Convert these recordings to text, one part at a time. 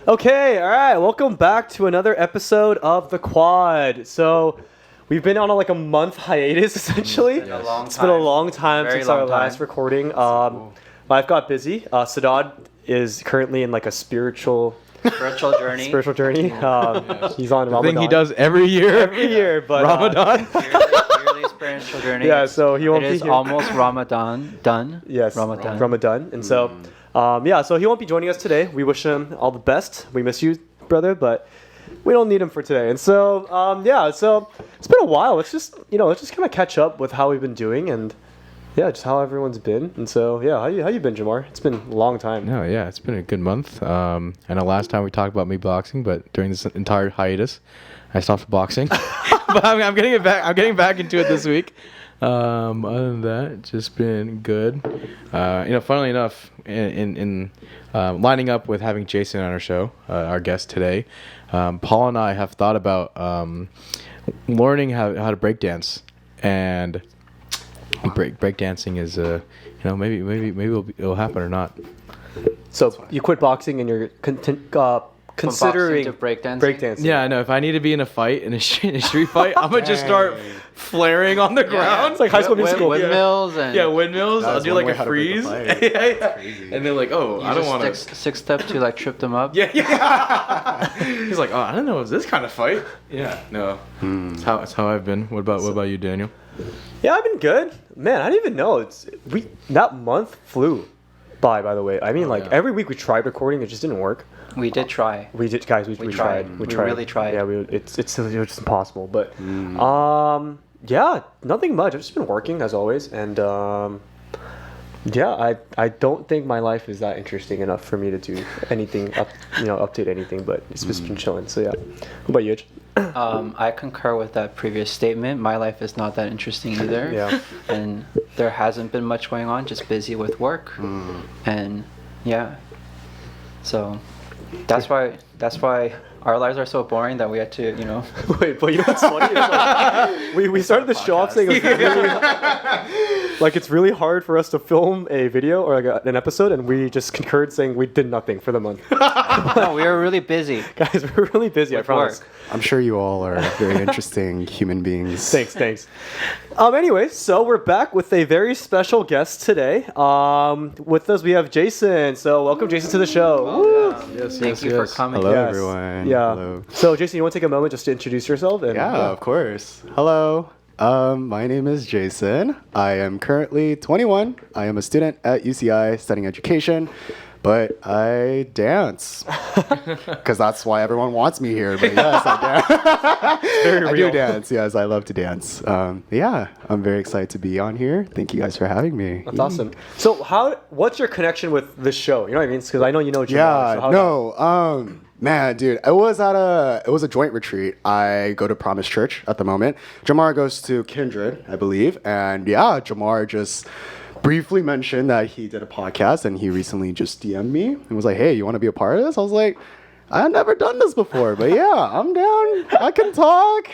Okay, all right. Welcome back to another episode of The Quad. So, we've been on a month hiatus, essentially. It's been a long It's been a long time Very since long our last time. recording. Life got busy. Sadad is currently in a spiritual journey. He's on The Ramadan. thing he does every year. but Ramadan. Yearly spiritual journey. Yeah, so he won't It be is here. almost Ramadan done. Yes, Ramadan. And so, so he won't be joining us today. We wish him all the best. We miss you, brother, but we don't need him for today. And so, so it's been a while. Let's just kind of catch up with how we've been doing and, just how everyone's been. And so, how you been, Jamar? It's been a long time. No, yeah, it's been a good month. I know last time we talked about me boxing, but during this entire hiatus, I stopped boxing. But I'm getting it back. I'm getting back into it this week. Other than that, it's just been good. Funnily enough, in lining up with having Jason on our show, our guest today, Paul and I have thought about learning how to break dance, and break dancing is maybe it'll happen or not. So you quit boxing and you're considering to breakdancing? breakdancing. Yeah, I know. If I need to be in a fight, in a street fight, I'm gonna just start flaring on the ground. It's like High School Musical. Windmills and windmills. I'll That's do one a way how to break a freeze. fight. Yeah. Crazy. And then you I don't want to. just six step to trip them up. Yeah. He's like, I don't know, is this kind of fight? Yeah, no. That's how I've been. What about you, Daniel? Yeah, I've been good. Man, I didn't even know that month flew by the way. I mean, yeah. every week we tried recording, it just didn't work. We did try. We did, guys. We tried. We really tried. Yeah, it was just impossible. But nothing much. I've just been working as always, and I don't think my life is that interesting enough for me to do anything update anything. But it's just been chilling. So yeah. What about you? I concur with that previous statement. My life is not that interesting either. Yeah. And there hasn't been much going on. Just busy with work. And yeah. So that's why our lives are so boring that we had to, Wait, but you know what's funny? It's we started the show off saying it's really hard for us to film a video or an episode, and we just concurred saying we did nothing for the month. No, we were really busy. Guys, we're really busy. I promise. Work. I'm sure you all are very interesting human beings. Thanks. Anyways, so we're back with a very special guest today. With us we have Jason. So welcome, Jason, to the show. Woo! Yes, Thank you for coming. Hello, Yes. everyone. Yeah. Hello. So Jason, you want to take a moment just to introduce yourself? And, Yeah, of course. Hello. My name is Jason. I am currently 21. I am a student at UCI studying education, but I dance because that's why everyone wants me here. But yes, I dance. Very I real. do dance. Yes, I love to dance. Yeah, I'm very excited to be on here. Thank you guys for having me. That's awesome. So what's your connection with this show? You know what I mean? Because I know you know Jamar. Yeah, so how- no, man, dude, it was a joint retreat. I go to Promise Church at the moment. Jamar goes to Kindred, I believe, and yeah, Jamar just briefly mentioned that he did a podcast, and he recently just DM'd me and was like, "Hey, you want to be a part of this?" I was like, "I've never done this before, but yeah, I'm down. I can talk,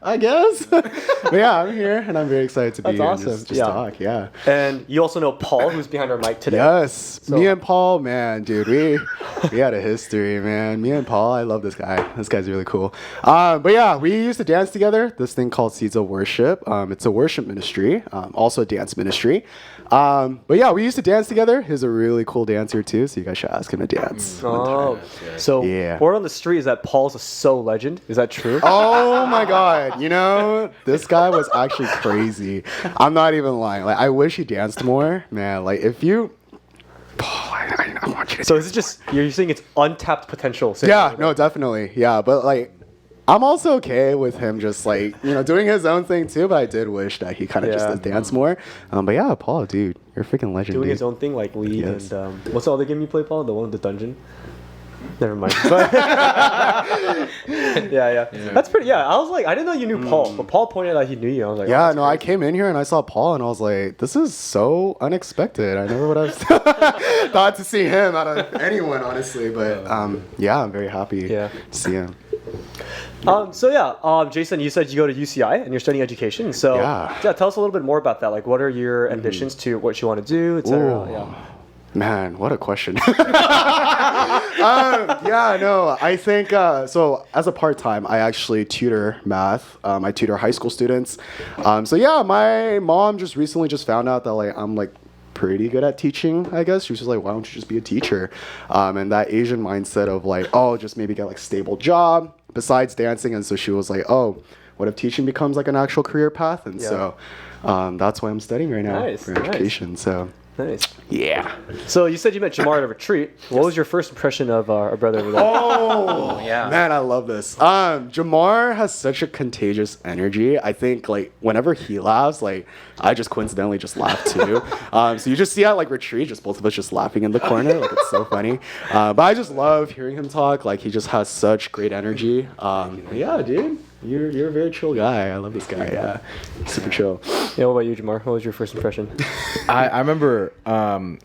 I guess." But yeah, I'm here, and I'm very excited to be That's here awesome. and just talk. Yeah. And you also know Paul, who's behind our mic today. Yes, So- me and Paul, man, dude, we had a history, man. Me and Paul, I love this guy. This guy's really cool. But yeah, we used to dance together. This thing called Seeds of Worship. It's a worship ministry, also a dance ministry. But yeah, we used to dance together. He's a really cool dancer too, so you guys should ask him to dance. Oh, so Yeah. word on the street is that Paul's a so legend. Is that true? Oh my God! This guy was actually crazy. I'm not even lying. Like, I wish he danced more, man. Like, if you, I want you to. So is it just you're saying it's untapped potential? Yeah, no, definitely. Yeah, but like, I'm also okay with him just like, doing his own thing too, but I did wish that he kind of just Yeah. did dance more. But yeah, Paul, dude, you're a freaking legend, Doing dude. his own thing, like lead Yes. and what's the other game you play, Paul? The one with the dungeon. Never mind. But yeah. That's pretty. Yeah, I was like, I didn't know you knew Paul, but Paul pointed out he knew you. I was like, Yeah, oh, no, I came in here and I saw Paul and I was like, this is so unexpected. I never would have thought to see him out of anyone, honestly. But yeah, I'm very happy Yeah. to see him. Jason, you said you go to UCI and you're studying education. So Yeah. tell us a little bit more about that. Like, what are your ambitions to what you want to do, etc. Ooh. Yeah. Man, what a question. Yeah, no, I think, so as a part-time, I actually tutor math. I tutor high school students. So yeah, my mom just recently just found out that like I'm like pretty good at teaching, I guess. She was just like, why don't you just be a teacher? And that Asian mindset of like, oh, just maybe get like stable job besides dancing. And so she was like, oh, what if teaching becomes like an actual career path? And so that's why I'm studying right now for education. So Nice. yeah. So you said you met Jamar at a retreat. What was your first impression of our brother over there? Oh, yeah. Man, I love this. Jamar has such a contagious energy. I think like whenever he laughs, like I just coincidentally just laugh too. So you just see at like retreat, just both of us just laughing in the corner, like it's so funny. But I just love hearing him talk. Like he just has such great energy. Yeah, dude. You're a very chill guy. I love this guy. Yeah, super chill. Yeah, what about you, Jamar? What was your first impression? I remember, I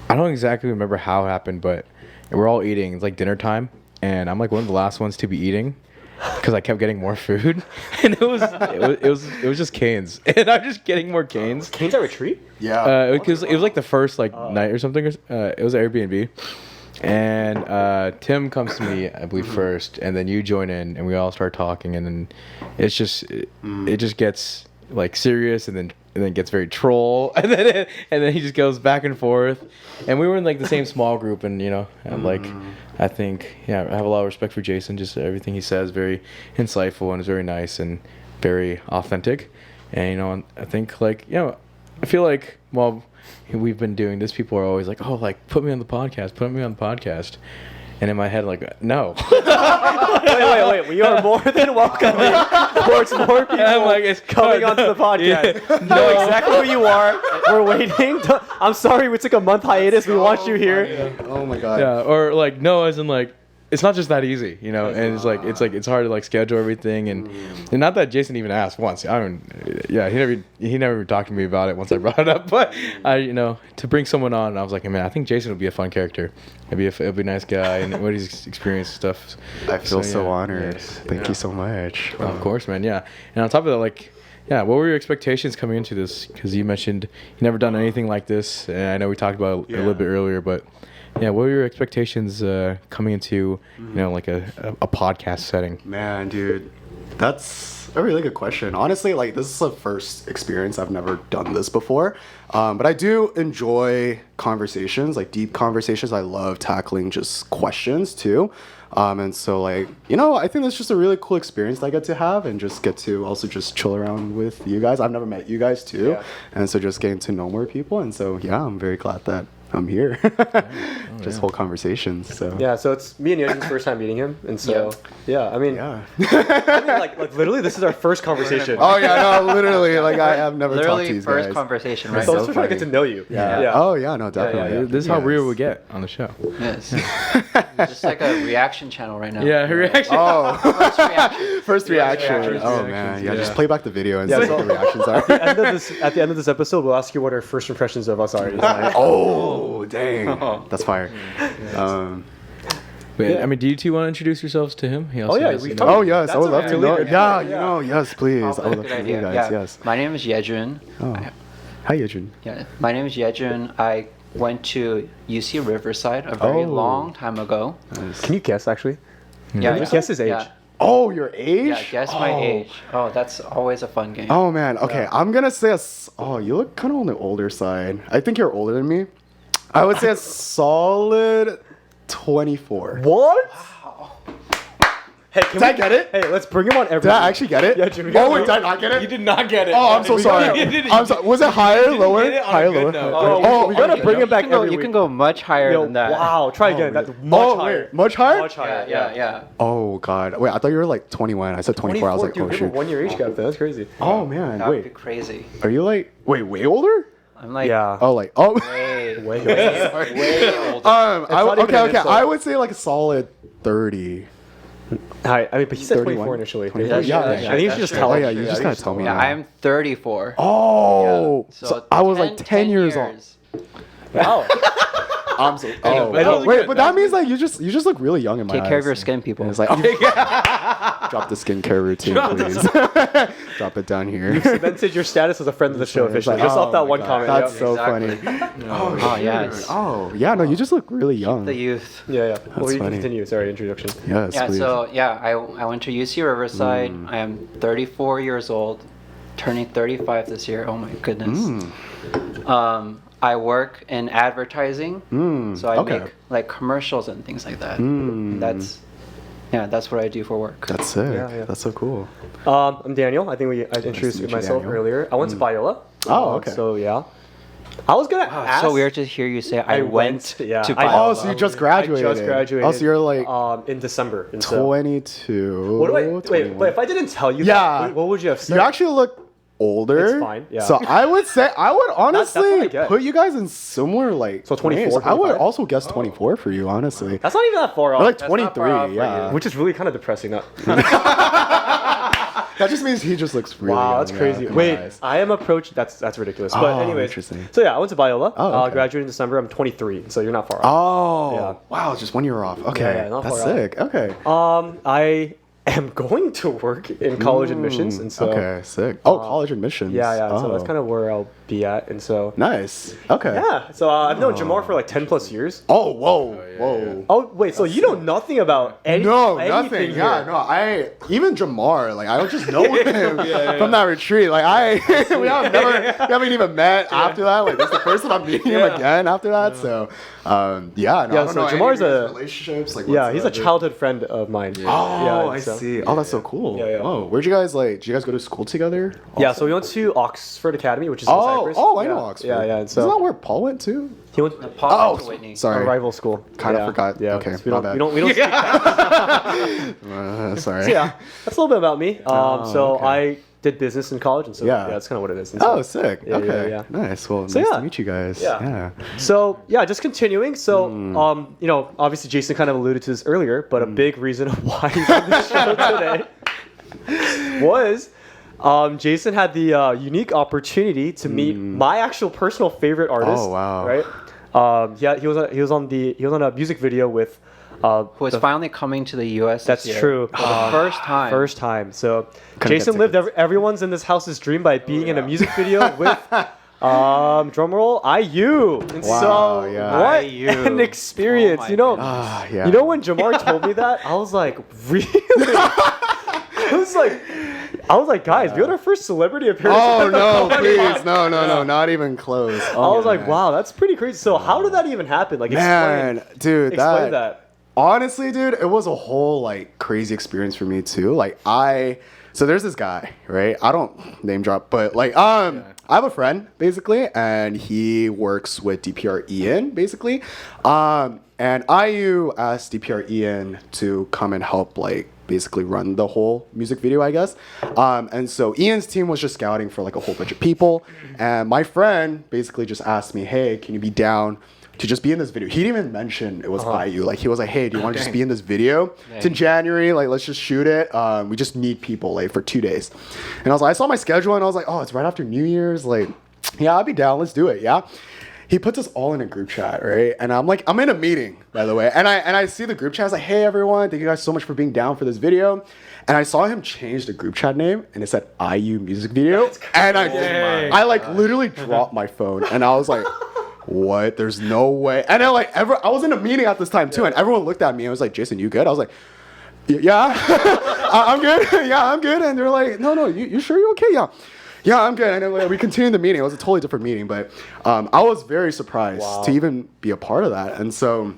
don't exactly remember how it happened, but we're all eating. It's like dinner time, and I'm like one of the last ones to be eating because I kept getting more food, and it was just canes, and I'm just getting more canes. Canes at retreat? Yeah. Because it was like the first like night or something. It was Airbnb. And Tim comes to me, I believe, first, and then you join in, and we all start talking, and then it just gets like serious, and then gets very troll, and then he just goes back and forth, and we were in like the same small group, and and like I think I have a lot of respect for Jason. Just everything he says, very insightful and is very nice and very authentic, and I think like I feel like we've been doing this, people are always like, oh, like put me on the podcast, and in my head like, no. wait, we are more than welcoming towards more people coming onto the podcast. Know exactly who you are. We're waiting. I'm sorry we took a month hiatus. We want you here. Oh my god. Yeah, or like no, as in like it's not just that easy, and it's hard to like schedule everything, and not that Jason even asked once. I mean, yeah, he never even talked to me about it once I brought it up, but I to bring someone on, I was like, man, I think Jason would be a fun character. He'll be a nice guy, and what he's experienced and stuff. I feel so honored. Yes, Thank you so much. Of course, man. Yeah, and on top of that, like. Yeah, what were your expectations coming into this? Because you mentioned you never done anything like this, and I know we talked about it a little bit earlier, but yeah, what were your expectations coming into like a podcast setting? Man, dude, that's a really good question. Honestly, like this is the first experience. I've never done this before, but I do enjoy conversations, like deep conversations. I love tackling just questions too. And so like, I think that's just a really cool experience that I get to have and just get to also just chill around with you guys. I've never met you guys too. Yeah. And so just getting to know more people. And so, yeah, I'm very glad that I'm here. Whole conversations. So yeah, so it's me and Yejun's first time meeting him, and so I mean, like literally, this is our first conversation. Oh yeah, no, literally, like I have never talked to these first guys. conversation, right? So let's try to get to know you. Yeah. Oh yeah, no, definitely. Yeah. This is how real we get on the show. Yes. Just like a reaction channel right now. Yeah, reaction. Oh, First reaction. first reaction. Oh man, yeah. Just play back the video and see what the reactions are. At the end of this episode, we'll ask you what our first impressions of us are. Oh, dang. That's fire. Wait, I mean, do you two want to introduce yourselves to him? He also has, we Oh yes, I would love to know. leader. Yeah, yes, please. I would love Good to know you idea. guys. Yeah. Yes. My name is Yejun. Oh. Hi, Yejun. Yeah, my name is Yejun. I went to UC Riverside a very long time ago. Can you guess actually? Yeah, Guess his age. Yeah, Oh, your age? yeah, guess my age. Oh, that's always a fun game. Oh man. Okay, I'm gonna say you look kind of on the older side. I think you're older than me. I would say a solid 24. What? Hey, Did I get it? Hey, let's bring him on every. Did I actually get it? Yeah, Jimmy. Oh wait, did I not get it? You did not get it. Oh, I'm so sorry. I'm sorry. Was it higher, lower? get it on a Higher, good lower? note. Oh, we gotta bring him back every You week. can go much higher Yo, than that. wow, try again. That's much higher. Wait, much higher? Much higher. Yeah. Oh god. Wait, I thought you were like 21. I said 24. I was like, dude, oh we have a shoot. 1 year age gap there. That's crazy. Oh man, That would be wait. crazy. Are you like way older? I'm like Yeah. Oh, like oh. way, Way- way older. not even an Okay. insult. I would say like a solid 30. Hi. I mean, but he said 31. 24 initially. 24. That's Yeah, true, yeah, that's I think you true, should just that's tell Oh him. yeah, you just gotta tell me. Yeah, that. I'm 34. Oh, Yeah, so I was like 10 years old. Wow. I'm so. but Oh, that was wait, good. but that means like you just look really young in my eyes. Take care of your skin, people. And it's like, drop the skincare routine, please. Drop it down here. Cemented your status as a friend of the show It's officially. like, Just off oh that my one God, comment. That's Yep. so Exactly. funny. Oh, yes. Oh yeah, no, you just look really young. The youth. Yeah. Well, you can funny. continue. Sorry, introduction. Yes, Yeah, please. so yeah, I went to UC Riverside. I am 34 years old, turning 35 this year. Oh my goodness. I work in advertising, so I okay. make like commercials and things like that. That's what I do for work. That's sick. Yeah. That's so cool. I'm Daniel. I think I introduced meet you, myself Daniel. earlier. I went to Biola. Oh, okay. So yeah. I was gonna Wow, ask. it's so weird to hear you say I went yeah, to I know. Biola. Oh, so you just graduated. I just graduated. Oh, so you're like in December. And so, 22. what do I wait? 21. But if I didn't tell you, Yeah. that, what would you have said? You actually look older. It's fine, yeah. So I would what I honestly get. put you guys in similar like. So 24, range. I would 25? also guess 24 for you, honestly. That's not even that far off. Or like That's not far off 23, for yeah. you. Which is really kind of depressing. Not. That just means he just looks really Wow, young, that's crazy. in my Wait, eyes. I am approaching. That's ridiculous. But Oh, anyways, interesting. so yeah, I went to Biola. Oh, okay. Graduated in December. I'm 23, so you're not far off. Oh, Yeah. wow, just 1 year off. Okay, Yeah, not that's far off. sick. Okay. I am going to work in college admissions, and so Okay, sick. Oh, college admissions. yeah. So that's Oh. kind of where I'll be at, and so Nice. Okay. yeah. So I've known Jamar for like 10 plus years. Oh, whoa. Oh wait, so you know nothing about anything? Nothing. Yeah, no. Even Jamar, like I just know him from that retreat. Like we haven't even met after that. Like this is the first time I'm meeting him again after that. So, I don't so know any Jamar's of his a- relationships. Like, Yeah, what's he's the a other- childhood friend of mine. Oh, Yeah, I so- see. Oh, that's so cool. Yeah. Oh, where'd you guys like? Did you guys go to school together? Yeah, so we went to Oxford Academy, which is in Oh, Cyprus. I know Yeah. Oxford. Yeah, and Isn't that so where Paul went to? he went Paul Oh, went to Whitney. a sorry. rival school. Kinda Yeah. forgot. Yeah, Okay, so we my don't bad. we don't speak that. Sorry. So yeah, that's a little bit about me. So okay. I did business in college, and so Yeah. that's kind of what it is. And so- Oh, sick. Yeah, Okay. yeah. Nice. Well, So, nice yeah. to meet you guys. Yeah. So yeah, just continuing. So obviously Jason kind of alluded to this earlier, but a big reason why he's on the show today was Jason had the unique opportunity to meet my actual personal favorite artist. Oh, wow. Right? He was on a music video with. Who is finally coming to the U.S. That's this year true. for the first time. First time. So Couldn't Jason get lived tickets. everyone's in this house's dream by being in a music video with drumroll IU. And Wow, so yeah. what IU. an experience. Oh my You know, goodness. Yeah. you know when Jamar told me that, I was like, really? I was like, guys, we had our first celebrity appearance. Oh no, my please, God. no, not even close. I Oh, was like, man. wow, that's pretty crazy. So how did that even happen? Like, Man, dude, explain that. Honestly, dude, it was a whole like crazy experience for me too. Like so there's this guy, right? I don't name drop, but like I have a friend basically, and he works with DPR IAN basically. And IU asked DPR IAN to come and help like basically run the whole music video, I guess. And so Ian's team was just scouting for like a whole bunch of people, and my friend basically just asked me, hey, can you be down to just be in this video? He didn't even mention it was IU. Like he was like, hey, do you want to just be in this video? It's in January, like let's just shoot it. We just need people like for 2 days. And I was like, I saw my schedule and I was like, oh, it's right after New Year's. Like, yeah, I'll be down. Let's do it. Yeah. He puts us all in a group chat, right? And I'm like, I'm in a meeting, by the way. And I see the group chat. I was like, hey everyone, thank you guys so much for being down for this video. And I saw him change the group chat name and it said IU music video. And I like literally dropped my phone and I was like, what? There's no way. And then like I was in a meeting at this time too, and everyone looked at me and was like, Jason, you good? I was like, yeah, I'm good. Yeah, I'm good. And they're like, no, you sure you're okay? Yeah, I'm good. And then like, we continued the meeting. It was a totally different meeting, but I was very surprised to even be a part of that. And so,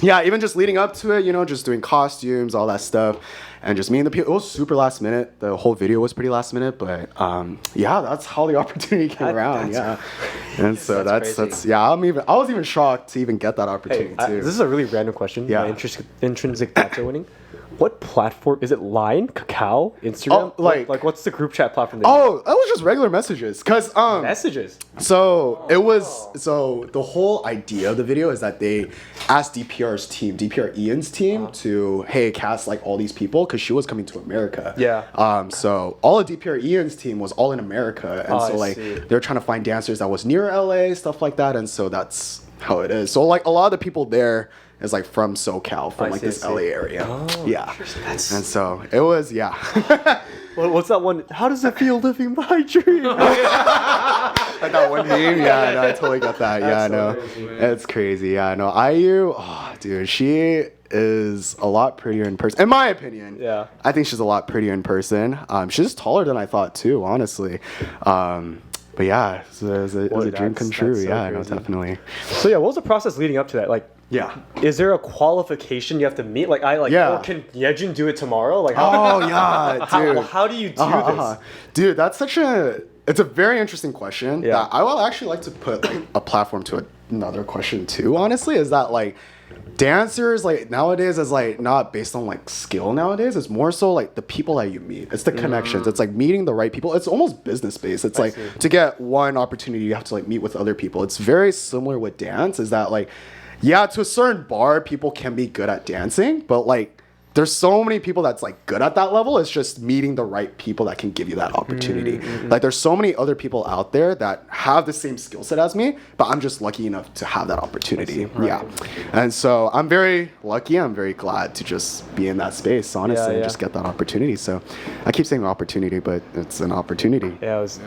yeah, even just leading up to it, just doing costumes, all that stuff, and just meeting the people. It was super last minute. The whole video was pretty last minute, but yeah, that's how the opportunity came around. Yeah, and so that's yeah. I was even shocked to even get that opportunity too. This is a really random question. Yeah. My intrinsic thoughts are winning. what platform is it? Line, Kakao, Instagram? Oh, like- what's the group chat platform? They Oh, that was just regular messages. Cause use? Messages. So it was so the whole idea of the video is that they asked DPR's team, DPR Ian's team, to hey cast like all these people because she was coming to America. Yeah. So all of DPR Ian's team was all in America, and Oh, so I like see. they're trying to find dancers that was near LA, stuff like that, and so that's how it is. So like a lot of the people there is like from SoCal, from I like see, this I see. LA area. Oh, yeah. interesting. That's- And so it was What's that one? How does it feel living my dream? Like that one meme, yeah, no, I totally got that. Yeah, I That's know. so crazy, man. It's crazy. Yeah, I know. IU, oh, dude, she is a lot prettier in person. In my opinion, Yeah. I think she's a lot prettier in person. She's taller than I thought too, honestly. But yeah, it was a Boy, dream come that's true. so Yeah, I know, crazy. definitely. So yeah, what was the process leading up to that? Like, Yeah. is there a qualification you have to meet? Like, Yeah. or can Yejin do it tomorrow? Like, how, Oh yeah, dude. how do you do this? Dude, that's it's a very interesting question Yeah. that I will actually like to put like a platform to another question too, honestly, is that like dancers like nowadays is like not based on like skill nowadays. It's more so like the people that you meet. It's the connections. It's like meeting the right people. It's almost business based. It's like see. to get one opportunity you have to like meet with other people. It's very similar with dance, is that like yeah, to a certain bar people can be good at dancing, but like there's so many people that's like good at that level. It's just meeting the right people that can give you that opportunity. Like there's so many other people out there that have the same skill set as me, but I'm just lucky enough to have that opportunity. Yeah. And so I'm very lucky. I'm very glad to just be in that space, honestly, and yeah. just get that opportunity. So I keep saying opportunity, but it's an opportunity. Yeah, it was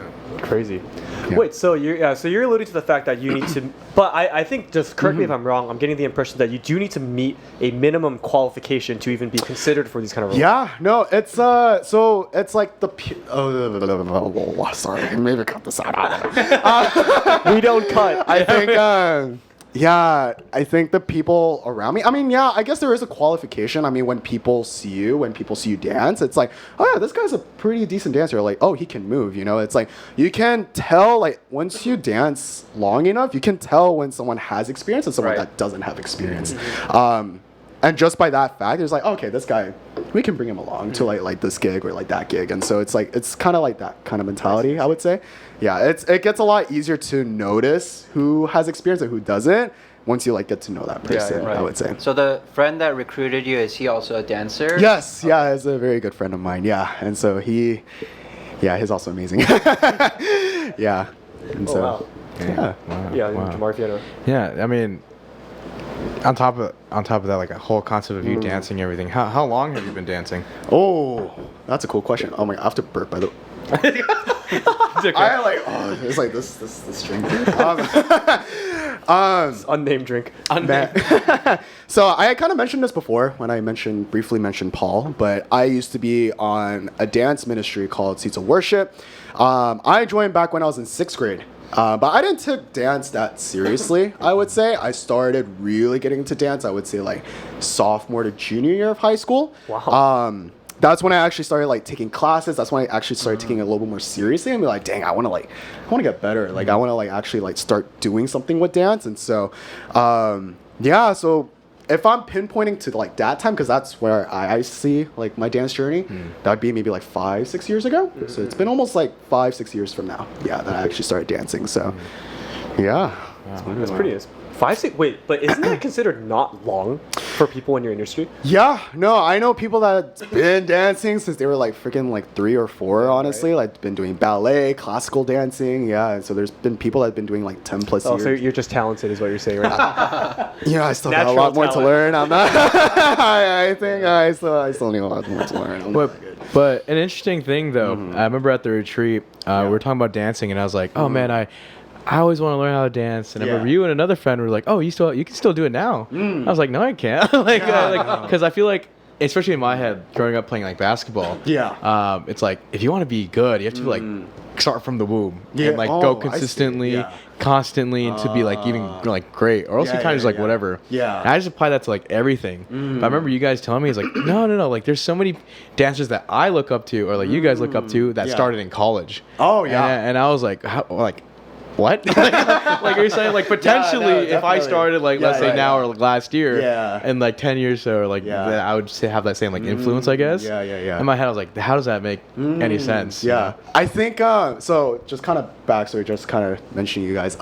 crazy. Yeah. Wait, so you're alluding to the fact that you need to, but I think, just correct me if I'm wrong, I'm getting the impression that you do need to meet a minimum qualification to even be considered for these kind of roles. Yeah, no, it's so it's like the sorry, maybe cut this out. We don't cut. I think I think the people around me, I mean, yeah, I guess there is a qualification. I mean, when people see you dance, it's like, oh yeah, this guy's a pretty decent dancer. Like, oh, he can move, you know? It's like you can tell, like, once you dance long enough, you can tell when someone has experience and someone Right. that doesn't have experience. And just by that fact, it's like, okay, this guy, we can bring him along to like this gig or like that gig. And so it's like, it's kind of like that kind of mentality, I would say. Yeah, it gets a lot easier to notice who has experience and who doesn't once you like get to know that person, right. I would say. So the friend that recruited you, is he also a dancer? Yes, yeah, he's a very good friend of mine. Yeah, and so he's also amazing. Yeah, and so wow. yeah. Wow. Yeah, wow. Jamar, if you know. Yeah, I mean, on top of that, like a whole concept of you dancing, everything. How long have you been dancing? Oh, that's a cool question. Oh my, I have to burp by the. It's okay. I like it's like this drink. Unnamed drink. So I kind of mentioned this before when I briefly mentioned Paul, but I used to be on a dance ministry called Seats of Worship. I joined back when I was in 6th grade. But I didn't take dance that seriously, I would say. I started really getting into dance, I would say like sophomore to junior year of high school. Wow. That's when I actually started like taking classes. That's when I actually started taking it a little bit more seriously and be like, dang, I want to get better. Like I want to like actually like start doing something with dance. And so, yeah, so if I'm pinpointing to like that time, because that's where I see like my dance journey, that would be maybe like 5-6 years ago. So it's been almost like 5-6 years from now, yeah, that I actually started dancing. So yeah. That's pretty. 5-6. Wait, but isn't that considered not long for people in your industry? Yeah, no, I know people that have been dancing since they were like freaking like 3 or 4, honestly. Like been doing ballet, classical dancing, yeah. And so there's been people that have been doing like 10 plus Oh, years. so you're just talented, is what you're saying, right? Yeah, I still got a Natural lot more to talent. learn. I'm not. I think I still need a lot more to learn. I'm not good. But an interesting thing though, I remember at the retreat, we were talking about dancing, and I was like, oh man, I always want to learn how to dance. And I remember you and another friend were like, oh, you can still do it now. I was like, no, I can't. Because I feel like, especially in my head, growing up playing like basketball, it's like if you want to be good, you have to like start from the womb and like Oh, go I see. consistently, Yeah. constantly, and to be like even like great, or else you kind of just like whatever. Yeah. And I just apply that to like everything. But I remember you guys telling me, it's like no, like there's so many dancers that I look up to, or like you guys look up to, that started in college. Oh, yeah. And I was like, how, like. what? Like you're saying, like potentially, if I definitely. started like let's say now or like last year, Yeah. in like 10 years or like then I would say have that same like influence, I guess. Yeah. In my head, I was like, how does that make any sense? you Yeah, know? I think so. Just kind of backstory, just kind of mentioning you guys.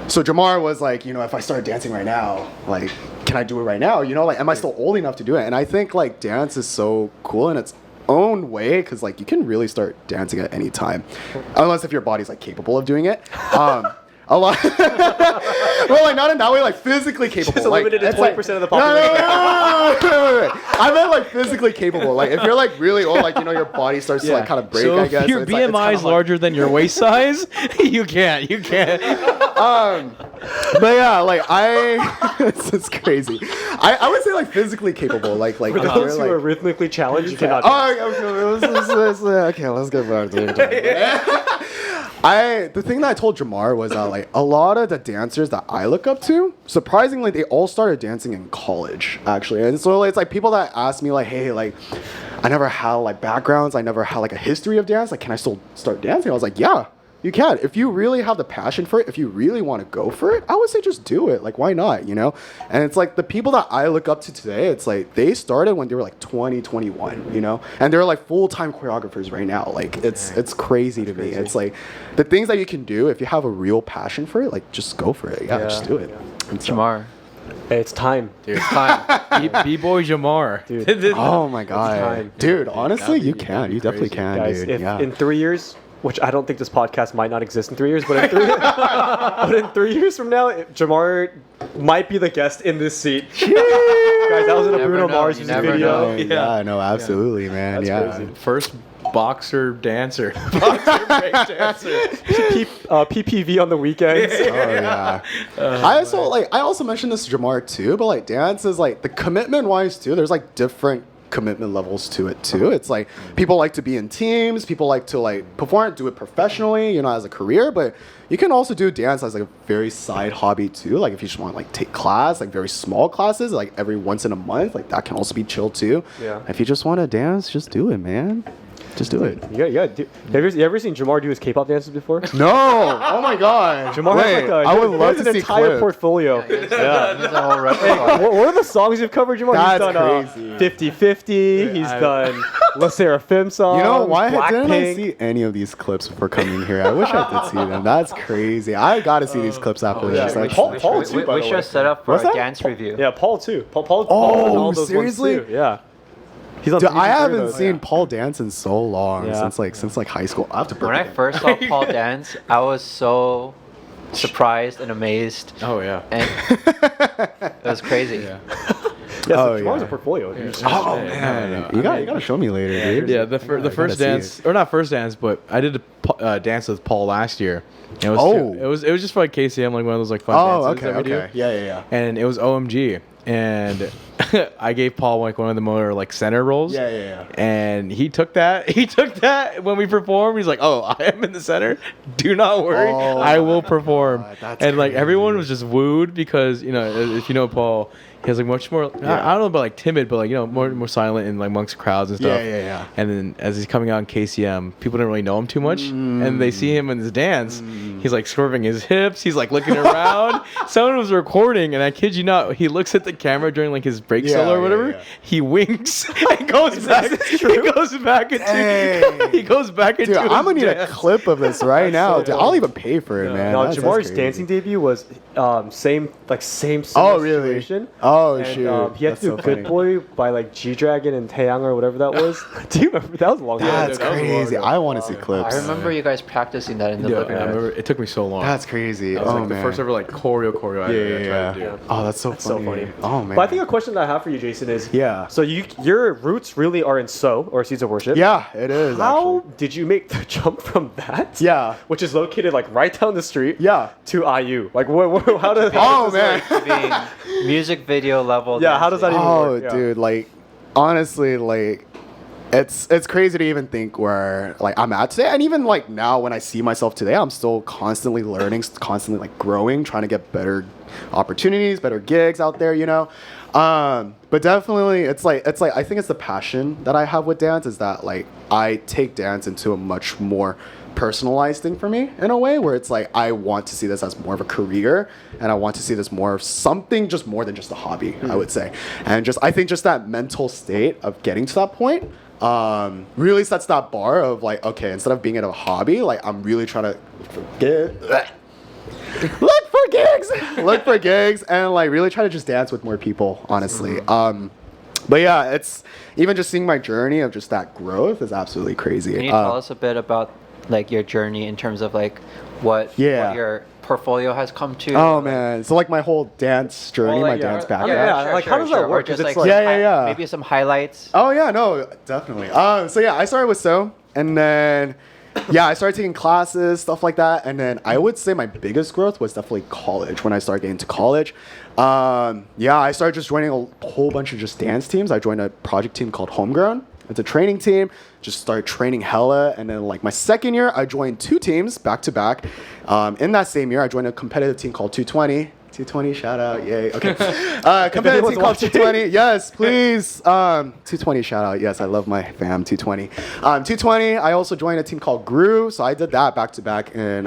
So Jamar was like, if I started dancing right now, like, can I do it right now? Like, am I still old enough to do it? And I think like dance is so cool in its own way because like you can really start dancing at any time, unless if your body's like capable of doing it. A lot. Well, like not in that way, like physically capable. Just limited to it's 20% of the population. No. I meant like physically capable. Like if you're like really old, like your body starts to like kind of break. So I guess if your it's like, it's BMI kinda is larger than your waist size, you can't. But yeah, like it's crazy. I would say like physically capable. Like For if those you're, who like, are rhythmically challenged, you cannot. okay, let's get back to it. The thing that I told Jamar was that like a lot of the dancers that I look up to, surprisingly, they all started dancing in college actually, and so it's like people that ask me like, hey, like I never had like backgrounds, I never had like a history of dance, like can I still start dancing? I was like, yeah. You can. If you really have the passion for it, if you really want to go for it, I would say just do it. Like, why not, And it's like the people that I look up to today, it's like they started when they were like 20, 21, And they're like full-time choreographers right now. Like, it's crazy to me. It's like the things that you can do, if you have a real passion for it, like, just go for it. Yeah. Just do it. And so- Jamar, Hey, it's time. Dude, it's time. B-boy Jamar. Dude. Oh my God. time. Dude, honestly, you that'd can. be You definitely crazy. can, Guys, dude. if Yeah. in 3 years, which I don't think this podcast might not exist in 3 years, but in 3 years from now, Jamar might be the guest in this seat. Guys, that was in a Never Bruno know, Mars you music never video. know. Yeah, no, absolutely, man. That's yeah. crazy. First boxer dancer. Boxer break dancer. PPV on the weekends. Oh yeah. I also mentioned this to Jamar too, but like dance is like the commitment wise too. There's like different commitment levels to it too. It's like people like to be in teams, people like to like perform, do it professionally, as a career, but you can also do dance as like a very side hobby too. Like if you just want to like take class, like very small classes, like every once in a month, like that can also be chill too. Yeah. If you just want to dance, just do it, man. Just do it. Yeah. Have you ever seen Jamar do his K-pop dances before? No! Oh my god. Jamar has like I would love an to see entire clips. portfolio. He's a whole repertoire. What are the songs you've covered, Jamar? That's He's done 50-50. He's done La Seraphim songs. Why didn't I Blackpink. see any of these clips before coming here? I wish I did see them. That's crazy. I gotta see these clips after yeah. this. That's- Paul too, by We the should way. set up for What's a that? dance review. Yeah, Paul too. Paul's Oh, done all those seriously? ones too. Yeah. He's on Dude, I music haven't videos. seen Paul dance in so long Yeah. since high school. I have to When I first saw Paul dance, I was so surprised and amazed, Oh yeah. and it was crazy. Yeah. Yeah, Oh, so Jamar's yeah. a portfolio. Dude. Oh Yeah, man, no, you gotta show me later, dude. Yeah, the first dance, or not first dance, but I did a dance with Paul last year. And it was it was just for like KCM, like one of those like fun Oh, dances okay, that we okay. do. Yeah. And it was OMG, and I gave Paul like one of the more like center roles. Yeah. And he took that. He took that when we performed. He's like, "Oh, I am in the center. Do not worry, Oh I will my perform." God, that's and like everyone crazy. was just wooed because if you know Paul, he has like much more. I don't know about like timid, but like more silent in like amongst crowds and stuff. Yeah. And then as he's coming out in KCM, people don't really know him too much, and they see him in his dance. He's like swerving his hips. He's like looking around. Someone was recording, and I kid you not, he looks at the camera during like his break Yeah, solo or yeah, whatever. yeah. He winks and goes back. He goes back into. Dang. He goes back into. Dude, I'm gonna his need a dance. clip of this right now. so Dude, I'll even pay for it, man. No, That's Jamar's crazy. dancing debut was same Oh, similar really? situation. Oh, And, shoot. he had That's to do so Good funny. Boy by like G-Dragon and Taeyang or whatever that was. Do you remember? That was a long time That's ago. that was a while crazy. ago. I want to see clips. I remember you guys practicing that in the Yeah, living I room. remember it took me so long. That's crazy. That was Oh like man. the first ever like choreo I tried to do. Yeah. Oh, that's so That's so funny. funny. Oh man. But I think a question that I have for you, Jason, is Yeah. So your roots really are in So or Seeds of Worship. Yeah, it is. How actually. did you make the jump from that? Yeah. Which is located like right down the street. Yeah. To IU. Like how does? Oh man. Being music video level. Yeah, how does that dancing. even Oh, work? Yeah. dude, like honestly, like it's crazy to even think where like I'm at today, and even like now when I see myself today, I'm still constantly learning, constantly like growing, trying to get better opportunities, better gigs out there, But definitely, it's like I think it's the passion that I have with dance is that like I take dance into a much more personalized thing for me in a way where it's like I want to see this as more of a career, and I want to see this more of something just more than just a hobby, I would say. And just I think just that mental state of getting to that point really sets that bar of like, okay, instead of being it a hobby, like I'm really trying to look for gigs and like really try to just dance with more people, honestly. But yeah, it's even just seeing my journey of just that growth is absolutely crazy. Can you tell us a bit about like your journey in terms of like what your portfolio has come to? Oh man, so like my whole dance journey, my dance background. Like how does that work? Or just It's like yeah. maybe some highlights. Oh yeah, no, definitely. So yeah, I started with and then I started taking classes, stuff like that, and then I would say my biggest growth was definitely college. When I started getting to college, I started just joining a whole bunch of just dance teams. I joined a project team called Homegrown. It's a training team. Just started training hella, and then like my second year, I joined 2 teams back to back. In that same year, I joined a competitive team called 220. 220, shout out, yay. Okay. Competitive team called 220. Yes, please. 220, shout out. Yes, I love my fam, 220. 220, I also joined a team called Grew. So I did that back to back in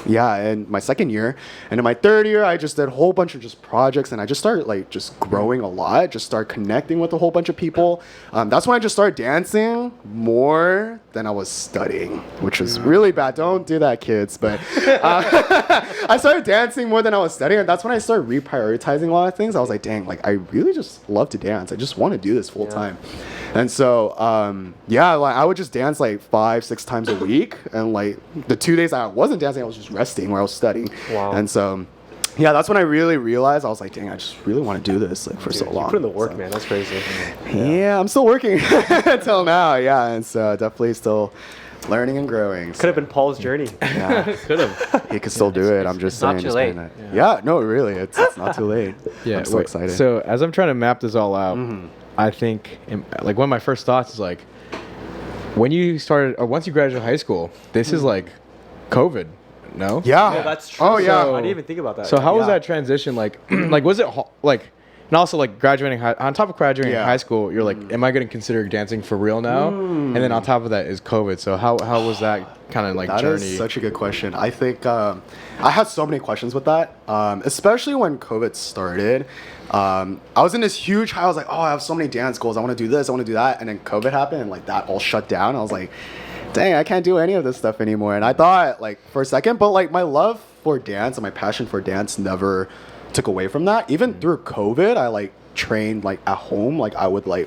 in my second year. And in my third year, I just did a whole bunch of just projects, and I just started like just growing a lot, just started connecting with a whole bunch of people. That's when I just started dancing more than I was studying, which was really bad. Don't do that, kids. But I started dancing more than I was studying, and that's when I started reprioritizing a lot of things. I was like, dang, like I really just love to dance. I just want to do this full time. And so, like I would just dance like 5-6 times a week. And like the 2 days I wasn't dancing, I was just resting where I was studying. Wow. And so, yeah, that's when I really realized I was like, dang, I just really want to do this like for so long. You put in the work, man. That's crazy. Yeah, I'm still working until now. Yeah, and so definitely still learning and growing. Could have been Paul's journey. Yeah, Could have. he could still do it. I'm just saying. Not too late. Yeah, no, really, it's not too late. Yeah, I'm so excited. So as I'm trying to map this all out, I think like one of my first thoughts is like when you started or once you graduate high school, this is like COVID. No. Yeah. That's true. Oh yeah. I didn't even think about that. So how was that transition like? Like was it like? And also, like graduating on top of graduating high school, you're like, am I going to consider dancing for real now? And then on top of that is COVID. So how was that kind of like journey? That is such a good question. I think I had so many questions with that, especially when COVID started. I was in this huge high. I was like, oh, I have so many dance goals. I want to do this. I want to do that. And then COVID happened, and like that all shut down. I was like, dang, I can't do any of this stuff anymore. And I thought like for a second, but like my love for dance and my passion for dance never took away from that. Even through COVID, I like trained like at home. Like I would like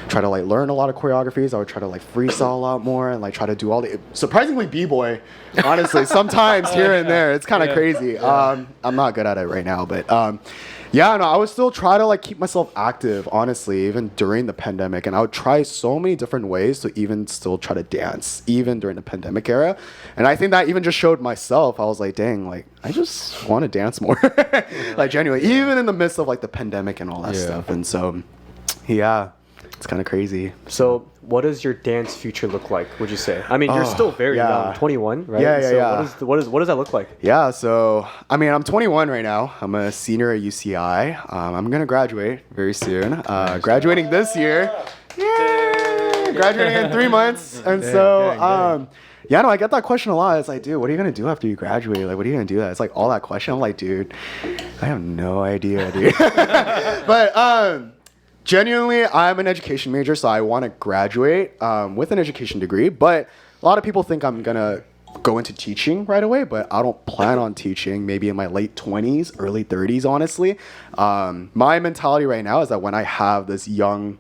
try to like learn a lot of choreographies. I would try to like freestyle a lot more and like try to do all the surprisingly b-boy, honestly, sometimes here and there. It's kind of crazy. I'm not good at it right now, but I would still try to like keep myself active, honestly, even during the pandemic. And I would try so many different ways to even still try to dance, even during the pandemic era. And I think that even just showed myself, I was like, dang, like I just want to dance more. Like genuinely, even in the midst of like the pandemic and all that stuff. And so, yeah, it's kind of crazy. So what does your dance future look like, would you say? I mean, you're still very young, 21, right? Yeah. So what does that look like? Yeah, so, I mean, I'm 21 right now. I'm a senior at UCI. I'm going to graduate very soon. Graduating this year. Yay! Graduating in 3 months. And I get that question a lot. It's like, dude, what are you going to do after you graduate? Like, what are you going to do? It's like all that question. I'm like, dude, I have no idea, dude. But, genuinely, I'm an education major, so I want to graduate with an education degree. But a lot of people think I'm going to go into teaching right away, but I don't plan on teaching maybe in my late 20s, early 30s, honestly. My mentality right now is that when I have this young,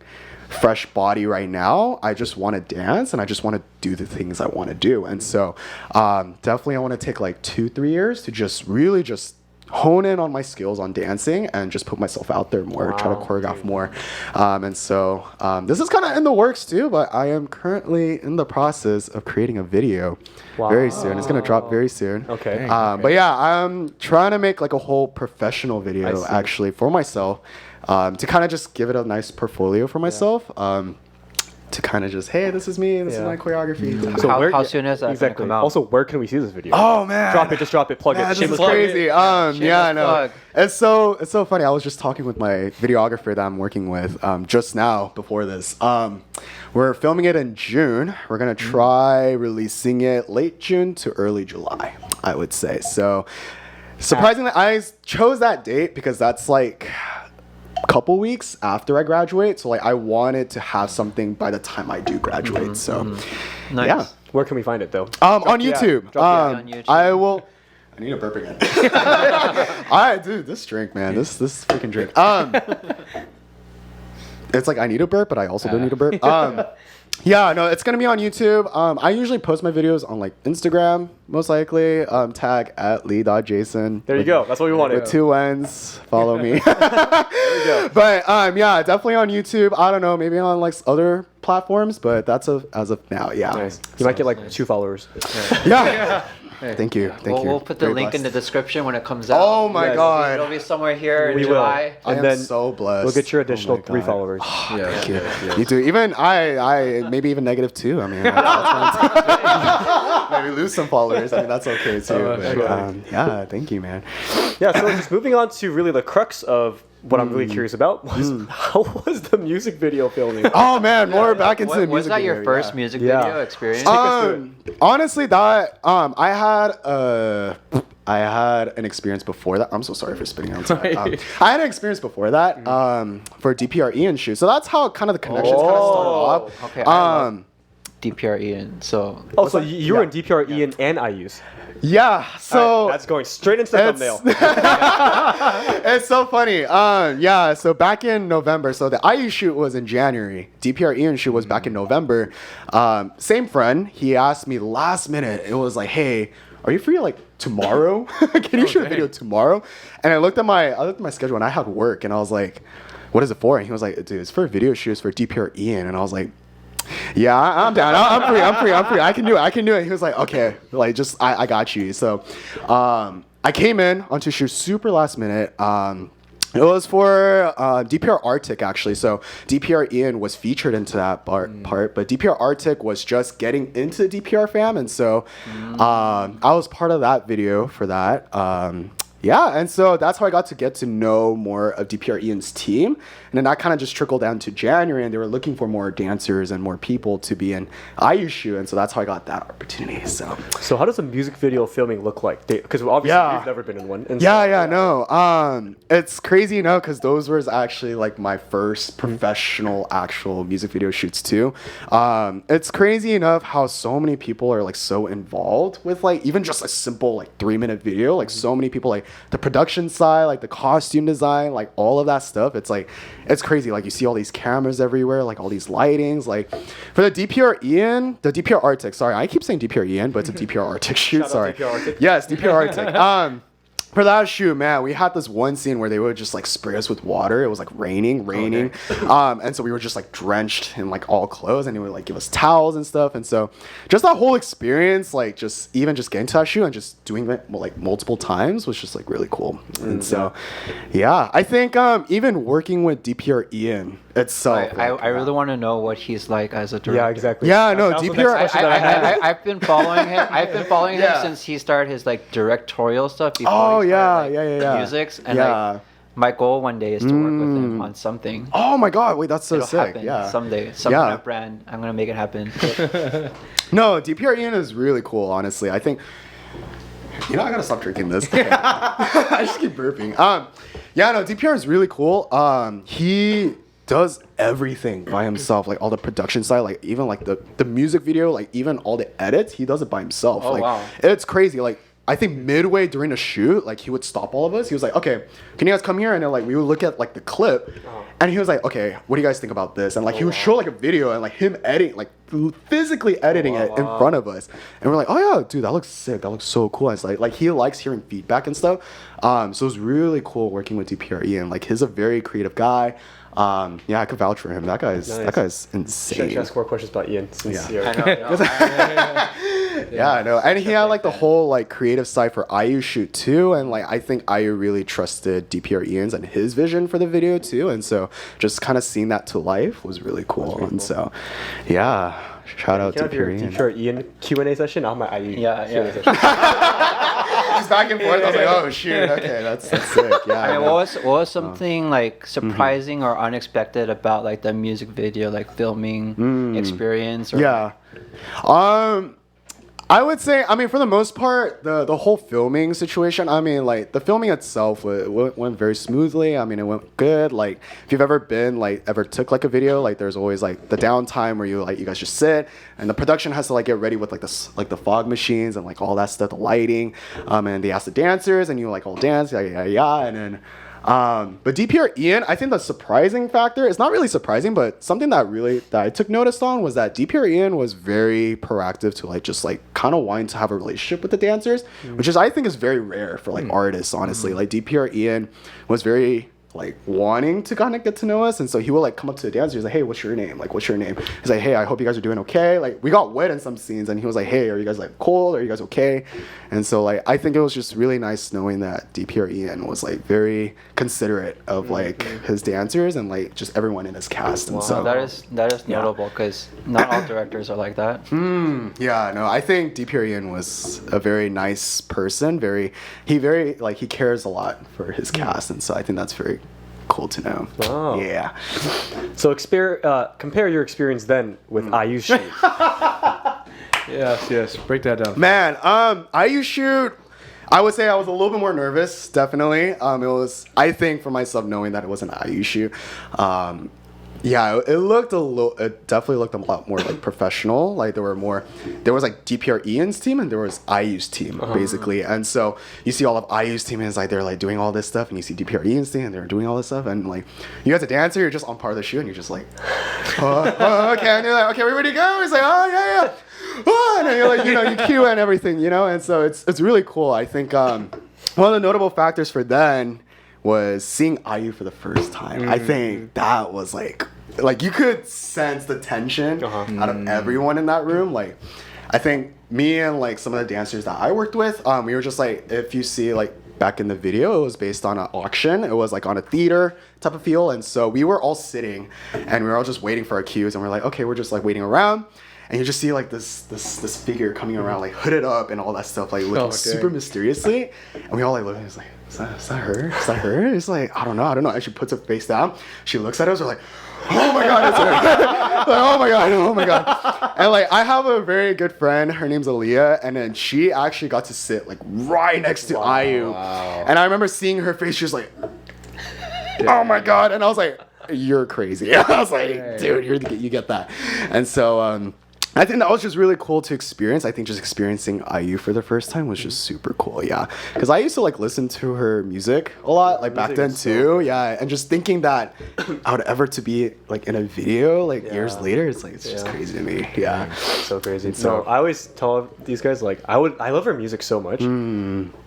fresh body right now, I just want to dance and I just want to do the things I want to do. And so definitely I want to take like 2-3 years to just really just hone in on my skills on dancing and just put myself out there more, try to choreograph more. And so this is kind of in the works too, but I am currently in the process of creating a video very soon. It's going to drop very soon. Okay. But yeah, I'm trying to make like a whole professional video actually for myself to kind of just give it a nice portfolio for myself. to kind of just, hey, this is me, this is Yeah. my choreography. So How soon is that gonna exactly? come out? Also, where can we see this video? Oh man, Just drop it, plug man, it. this is Shameless plug. crazy. Yeah, I know. plug. It's so funny. I was just talking with my videographer that I'm working with just now before this. We're filming it in June. We're gonna try releasing it late June to early July, I would say. So surprisingly, I chose that date because that's like a couple weeks after I graduate. So like I wanted to have something by the time I do graduate. So Nice. yeah. Where can we find it though? On the app. YouTube. Drop the app on YouTube. I will. I need a burp again. I dude, this drink, man, this freaking drink. It's like I need a burp, but I also don't need a burp. Yeah, no, it's gonna be on YouTube. I usually post my videos on like Instagram, most likely. Tag at lee.jason. There you go. That's what we wanted. With 2 N's. Follow me. There you go. But yeah, definitely on YouTube. I don't know, maybe on like other platforms, but that's as of now. Yeah. Nice. You might get like 2 followers. Yeah. Thank you. Thank you. We'll put the Very link in the blessed. description when it comes out. Oh my Yes. god. It'll be somewhere here in We will. July. I And am then so blessed. We'll get your Oh additional my 3 God. followers. Thank you. You too. Even I maybe even -2. I mean, that's maybe lose some followers. I mean, that's okay too. But, yeah, thank you, man. Yeah, so just moving on to really the crux of what I'm really curious about was how was the music video filming? Oh man, more back into the music. Was that your video, first yeah. music Yeah. video experience? us through Honestly, that I had an experience before that. I'm so sorry for spitting out. I had an experience before that for DPR IAN shoot. So that's how kind of the connections kind of started off. Okay, I love DPR IAN. So Oh, so you were in DPR IAN and IUs. Yeah. So Alright, that's going straight into the thumbnail. It's so funny. Yeah, so back in November, so the IU shoot was in January. DPR IAN shoot was back in November. Same friend, he asked me last minute, it was like, hey, are you free like tomorrow? Can you shoot a video tomorrow? And I looked at my schedule and I had work and I was like, what is it for? And he was like, dude, it's for a video shoot, it's for DPR IAN. And I was like, yeah, I'm down. I'm free. I can do it. He was like, okay, like just I got you. So I came in onto shoot super last minute. It was for DPR Arctic actually. So DPR IAN was featured into that part, but DPR Arctic was just getting into the DPR fam, and so I was part of that video for that. Yeah, and so that's how I got to get to know more of DPR IAN's team. And then that kind of just trickled down to January, and they were looking for more dancers and more people to be in IU shoot, and so that's how I got that opportunity. So how does a music video filming look like? Because obviously Yeah. we've never been in one. And No. It's crazy, because those were actually like my first professional actual music video shoots too. It's crazy enough how so many people are like so involved with like even just a simple like 3-minute video. Like so many people, like the production side, like the costume design, like all of that stuff. It's like, it's crazy. Like you see all these cameras everywhere, like all these lightings. Like for the DPR IAN, the DPR Arctic. Sorry, I keep saying DPR IAN, but it's a DPR Arctic shoot. Shout out Sorry. DPR Arctic. Yes, DPR Arctic. For that shoot, man, we had this one scene where they would just like spray us with water. It was like raining. And so we were just like drenched in like all clothes, and they would like give us towels and stuff. And so just that whole experience, like just getting to that shoot and just doing it like multiple times was just like really cool. And so, yeah, I think even working with DPR IAN itself. I really want to know what he's like as a director. Yeah, exactly. Yeah, no, That was the DPR next question that I had. I've been following him. I've been following Yeah. him since he started his like directorial stuff. Before Oh, he started, yeah, like, yeah. Musics and Yeah. like my goal one day is to work with him on something. Oh my God, wait, that's so It'll sick. happen Yeah. someday. Some Yeah. kind of brand. I'm gonna make it happen. No, DPR IAN is really cool, honestly. I think, I gotta stop drinking this. I just keep burping. Yeah, no, DPR is really cool. He does everything by himself, like all the production side, like even like the music video, like even all the edits, he does it by himself. Oh, like, wow. It's crazy. Like I think midway during the shoot, like he would stop all of us. He was like, okay, can you guys come here? And then like we would look at like the clip, and he was like, okay, what do you guys think about this? And like he would show like a video and like him editing, like physically editing it in front of us. And we're like, oh yeah, dude, that looks sick. That looks so cool. And it's like he likes hearing feedback and stuff. So it was really cool working with DPR IAN. Like he's a very creative guy. Yeah, I could vouch for him. That guy's Nice. guy's Should I insane. ask more questions about Ian? Since Yeah. you're- I know. Yeah, I know. And he had like the whole like creative side for IU shoot too. And like I think IU really trusted DPR Ian's and his vision for the video too. And so just kind of seeing that to life was really cool. And so yeah, shout out Can I have your DPR Ian. DPR Ian Q&A session? I'll have my IU Yeah, Q&A yeah. session. Just back and forth. I was like, oh shoot, okay, that's sick. Yeah. I mean, know. what was something like surprising or unexpected about like the music video, like filming experience? Or, Yeah. I would say, I mean, for the most part, the whole filming situation, I mean, like, the filming itself went very smoothly. I mean, it went good. Like, if you've ever been, like, ever took, like, a video, like, there's always, like, the downtime where you guys just sit, and the production has to, like, get ready with, like, the fog machines and, like, all that stuff, the lighting, and they ask the dancers, and you, like, all dance, and then... but DPR Ian, I think the surprising factor, it's not really surprising, but something that I took notice on was that DPR Ian was very proactive to like just like kind of wanting to have a relationship with the dancers, which is I think is very rare for like artists, honestly. Like DPR Ian was very like wanting to kind of get to know us, and so he would like come up to the dancers like, hey, what's your name? Like, what's your name? He's like, hey, I hope you guys are doing okay. Like, we got wet in some scenes, and he was like, hey, are you guys like cold? Are you guys okay? And so like I think it was just really nice knowing that DPR Ian was like very considerate of like his dancers and like just everyone in his cast. And so that is notable because not all directors are like that. yeah, no, I think DPR Ian was a very nice person. He cares a lot for his cast, and so I think that's very cool to know. Oh. Yeah. So compare your experience then with IU shoot. Yes. Break that down. Man, IU shoot, I would say I was a little bit more nervous, definitely. It was, I think for myself, knowing that it was an IU shoot, yeah, it definitely looked a lot more like professional. Like there was like DPR Ian's team and there was IU's team basically. And so you see all of IU's team and it's like they're like doing all this stuff, and you see DPR Ian's team and they're doing all this stuff, and like you as a dancer, you're just on part of the shoot and you're just like, okay, and you're like, okay, we ready to go? He's like, oh yeah. Oh, and then you're like, you cue and everything, and so it's really cool. I think one of the notable factors for then was seeing IU for the first time. I think that was like you could sense the tension out of everyone in that room. Like, I think me and like some of the dancers that I worked with, we were just like, if you see like back in the video, it was based on an auction. It was like on a theater type of feel, and so we were all sitting and we were all just waiting for our cues, and we're like, okay, we're just like waiting around. And you just see like this figure coming around like hooded up and all that stuff, like looking super mysteriously. And we all like look, and it's like, is that her? Is that her? It's like, I don't know. And she puts her face down. She looks at us. We're like, oh my god, it's her. Like, oh my god. And like I have a very good friend. Her name's Aaliyah, and then she actually got to sit like right next to IU. Wow. And I remember seeing her face. She was like, oh my god. And I was like, you're crazy. I was like, dude, you get that. And so I think that was just really cool to experience. I think just experiencing IU for the first time was just super cool, yeah. Because I used to like listen to her music a lot, like back then too, yeah. And just thinking that I would ever to be like in a video like years later, it's like it's just crazy to me, yeah. So crazy. So I always tell these guys like I love her music so much.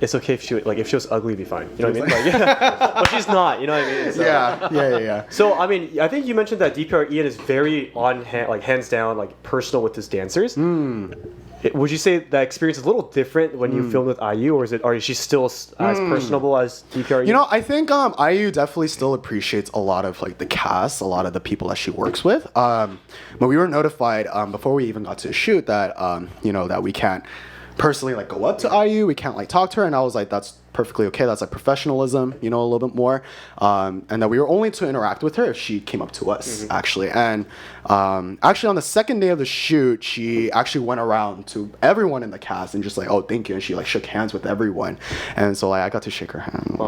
It's okay if she was ugly, it'd be fine. You know what I mean? Like, but she's not. You know what I mean? So, yeah. So I mean, I think you mentioned that DPR Ian is very hands down, like personal with his dancers. Would you say that experience is a little different when you filmed with IU, or is she still as personable as DPR Ian? I think IU definitely still appreciates a lot of like the cast, a lot of the people that she works with. But we were notified before we even got to shoot that that we can't personally like go up to IU, we can't like talk to her, and I was like, that's perfectly okay. That's like professionalism, a little bit more, and that we were only to interact with her if she came up to us, actually. And actually on the second day of the shoot, she actually went around to everyone in the cast and just like, oh, thank you, and she like shook hands with everyone. And so like I got to shake her hand.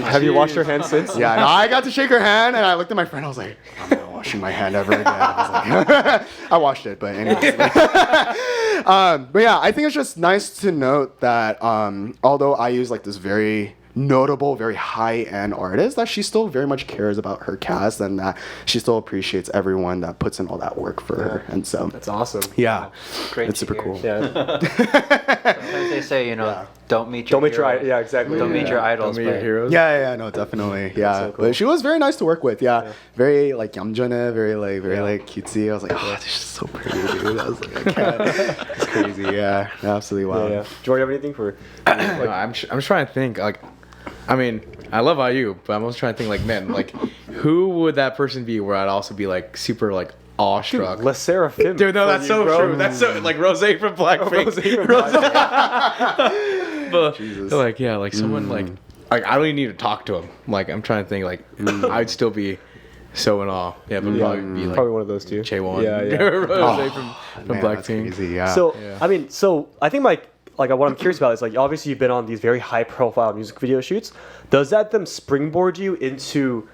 Have you washed your hands since? Yeah, no, I got to shake her hand, and I looked at my friend. I was like, I'm not washing my hand ever again. I was like, I washed it, but anyways. But yeah, I think it's just nice to note that although I use like this very notable, very high-end artist, that she still very much cares about her cast, and that she still appreciates everyone that puts in all that work for her. And so that's awesome. Yeah, Great it's to super hear. cool. Yeah. Sometimes they say, don't meet your heroes. Yeah, exactly. Don't meet your idols. Don't meet your but- heroes. Yeah, no, definitely. Yeah, so cool. but she was very nice to work with. Yeah, very like yamjuna, very like cutesy. I was like, oh, this is so pretty, dude. I was like, I can't. It's crazy. Yeah, absolutely wild. Yeah. Joy, you have anything for? No, I'm just trying to think. Like, I mean, I love IU, but I'm also trying to think. Like, man, like, who would that person be? Where I'd also be like super like awestruck. Le Seraphim. Dude, no, for that's you, so bro. true. That's so like Rose from Blackpink. Rosé from Blackpink. But Jesus. like, yeah, like someone like I don't even need to talk to him. Like, I'm trying to think. Like, I'd still be so in awe. Yeah, but probably be like Probably one of those two. Chaewon. Yeah. Rose from Man, that's Blackpink. crazy. Yeah. So Yeah. I mean, so I think like what I'm curious about is like obviously you've been on these very high profile music video shoots. Does that then springboard you into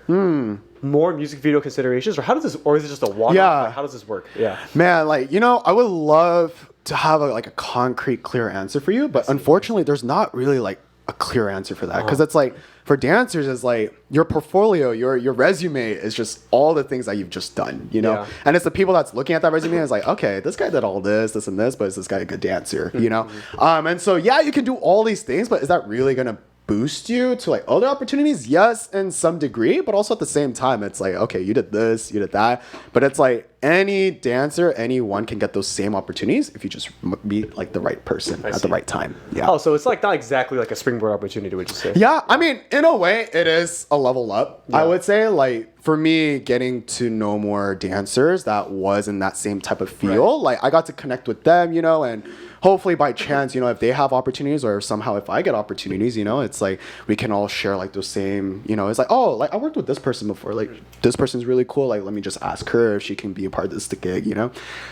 more music video considerations, or how does this, or is it just a one? Yeah. Like, how does this work? Yeah. Man, like, I would love to have a concrete, clear answer for you, but unfortunately, there's not really like a clear answer for that because it's like for dancers, it's like your portfolio, your resume is just all the things that you've just done, Yeah. and it's the people that's looking at that resume and it's like, okay, this guy did all this, and this, but is this guy a good dancer, and so yeah, you can do all these things, but is that really gonna boost you to like other opportunities? Yes, in some degree, but also at the same time, it's like, okay, you did this, you did that, but it's like any dancer, anyone can get those same opportunities if you just meet like the right person at the see. right time. Yeah. Oh, so it's like not exactly like a springboard opportunity, would you say? Yeah, I mean, in a way, it is a level up. I Yeah. would say, like, for me, getting to know more dancers that was in that same type of feel, like, I got to connect with them, and hopefully by chance, if they have opportunities or somehow if I get opportunities, it's like we can all share like those same, it's like, oh, like I worked with this person before, like this person's really cool, like let me just ask her if she can be a part of this gig,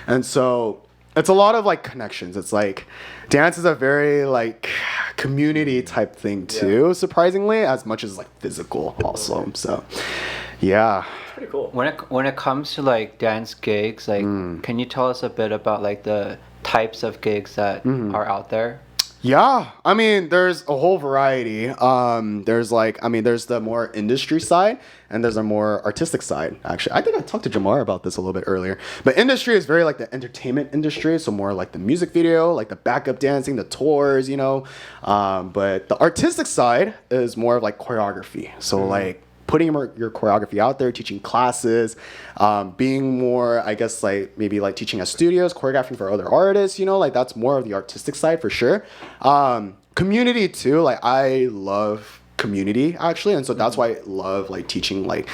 and so it's a lot of like connections. It's like dance is a very like community type thing too, surprisingly, as much as like physical also. So yeah. Pretty cool. When it comes to like dance gigs, like can you tell us a bit about like the types of gigs that are out there? Yeah, I mean, there's a whole variety. There's the more industry side and there's a more artistic side, actually. I think I talked to Jamar about this a little bit earlier. But industry is very like the entertainment industry, so more like the music video, like the backup dancing, the tours, But the artistic side is more of like choreography. So like putting your choreography out there, teaching classes, being more, I guess, like maybe like teaching at studios, choreographing for other artists, like that's more of the artistic side for sure. Community too, like I love community actually, and so that's why I love like teaching like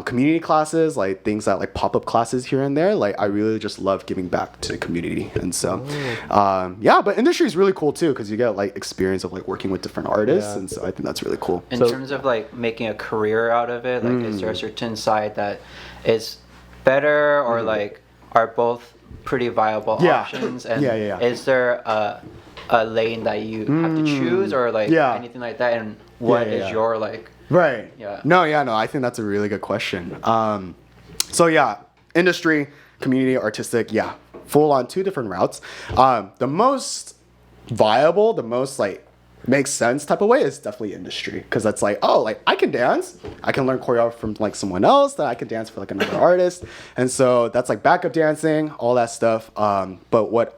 community classes, like things that like pop-up classes here and there. Like I really just love giving back to the community, and so yeah, but industry is really cool too because you get like experience of like working with different artists, and so I think that's really cool. In terms of like making a career out of it, like is there a certain side that is better or like are both pretty viable options? And is there a lane that you have to choose or like anything like that? And what is your like? Right. Yeah. No, I think that's a really good question. So yeah, industry, community, artistic, full on two different routes. The most viable, the most like makes sense type of way is definitely industry because that's like, oh, like I can dance, I can learn choreography from like someone else, that I can dance for like another artist, and so that's like backup dancing, all that stuff. But what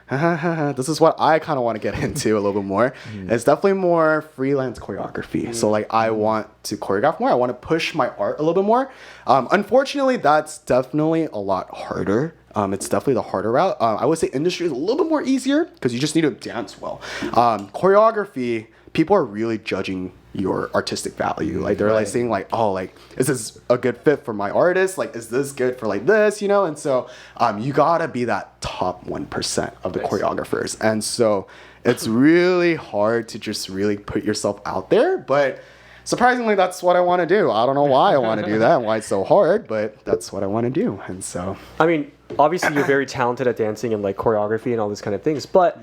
this is what I kind of want to get into a little bit more. It's definitely more freelance choreography. So like I want to choreograph more. I want to push my art a little bit more. Unfortunately, that's definitely a lot harder. It's definitely the harder route. I would say industry is a little bit more easier because you just need to dance well. Choreography, people are really judging your artistic value. Like they're like saying like, oh, like is this a good fit for my artist? Like is this good for like this, And so you gotta be that top 1% of the choreographers. And so it's really hard to just really put yourself out there, but surprisingly, that's what I want to do. I don't know why I want to do that and why it's so hard, but that's what I want to do. And so, I mean, obviously you're very talented at dancing and like choreography and all these kind of things, but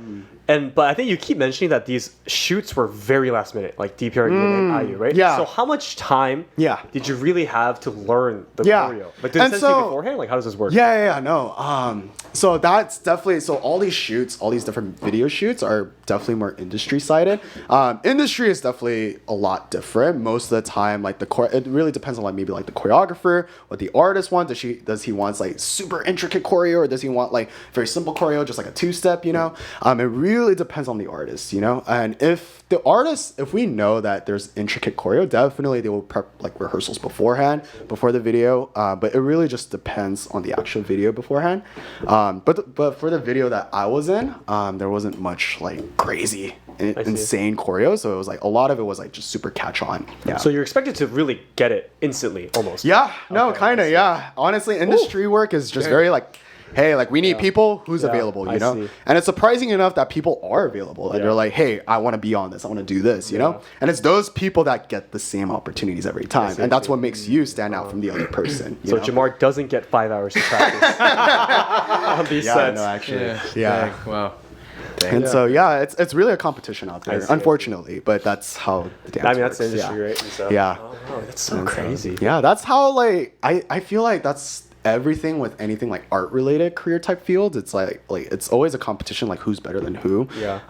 I think you keep mentioning that these shoots were very last minute, like DPR and IU, right? Yeah. So how much time did you really have to learn the Yeah. choreo? Like did it send you beforehand? Like how does this work? no. So that's definitely, so all these shoots, all these different video shoots are definitely more industry sided. Industry is definitely a lot different. Most of the time, like it really depends on like maybe like the choreographer, what the artist wants. Does he wants like super intricate choreo, or does he want like very simple choreo, just like a 2-step, you know? It really depends on the artist, you know? And if we know that there's intricate choreo, definitely they will prep like rehearsals beforehand, before the video. But it really just depends on the actual video beforehand. But for the video that I was in, there wasn't much like crazy insane choreo, so it was like a lot of it was like just super catch on. Yeah. So you're expected to really get it instantly, almost. Yeah. No, kind of. Yeah. Honestly, industry work is just very like, hey, like we need people who's available, you know? And it's surprising enough that people are available. And they're like, hey, I want to be on this. I want to do this, you know? And it's those people that get the same opportunities every time. And that's what makes you stand out from the other person. So Jamar doesn't get 5 hours to practice on these sets. No, actually. Yeah. Wow. And so it's really a competition out there, unfortunately, but that's how the dance that's the works. industry, right? And so, Yeah. Oh, wow, that's so crazy. Yeah, that's how like I feel like that's everything with anything like art related career type fields. It's like it's always a competition, like who's better than who. Yeah.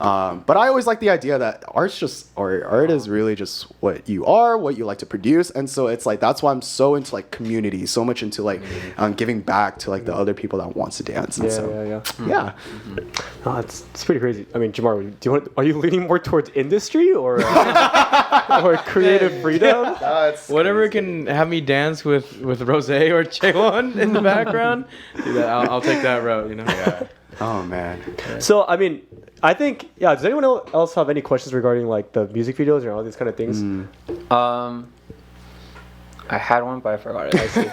But I always like the idea that art's just art is really just what you are, what you like to produce. And so it's like that's why I'm so into like community, so much into like giving back to like the other people that wants to dance. And yeah. Oh, it's pretty crazy. I mean, Jamar, are you leaning more towards industry or or creative freedom? Whatever can have me dance with Rose or Chaewon in the background, I'll take that route, you know. Yeah. Oh man. So I mean, I think does anyone else have any questions regarding like the music videos or all these kind of things? I had one, but I forgot it. I see. Do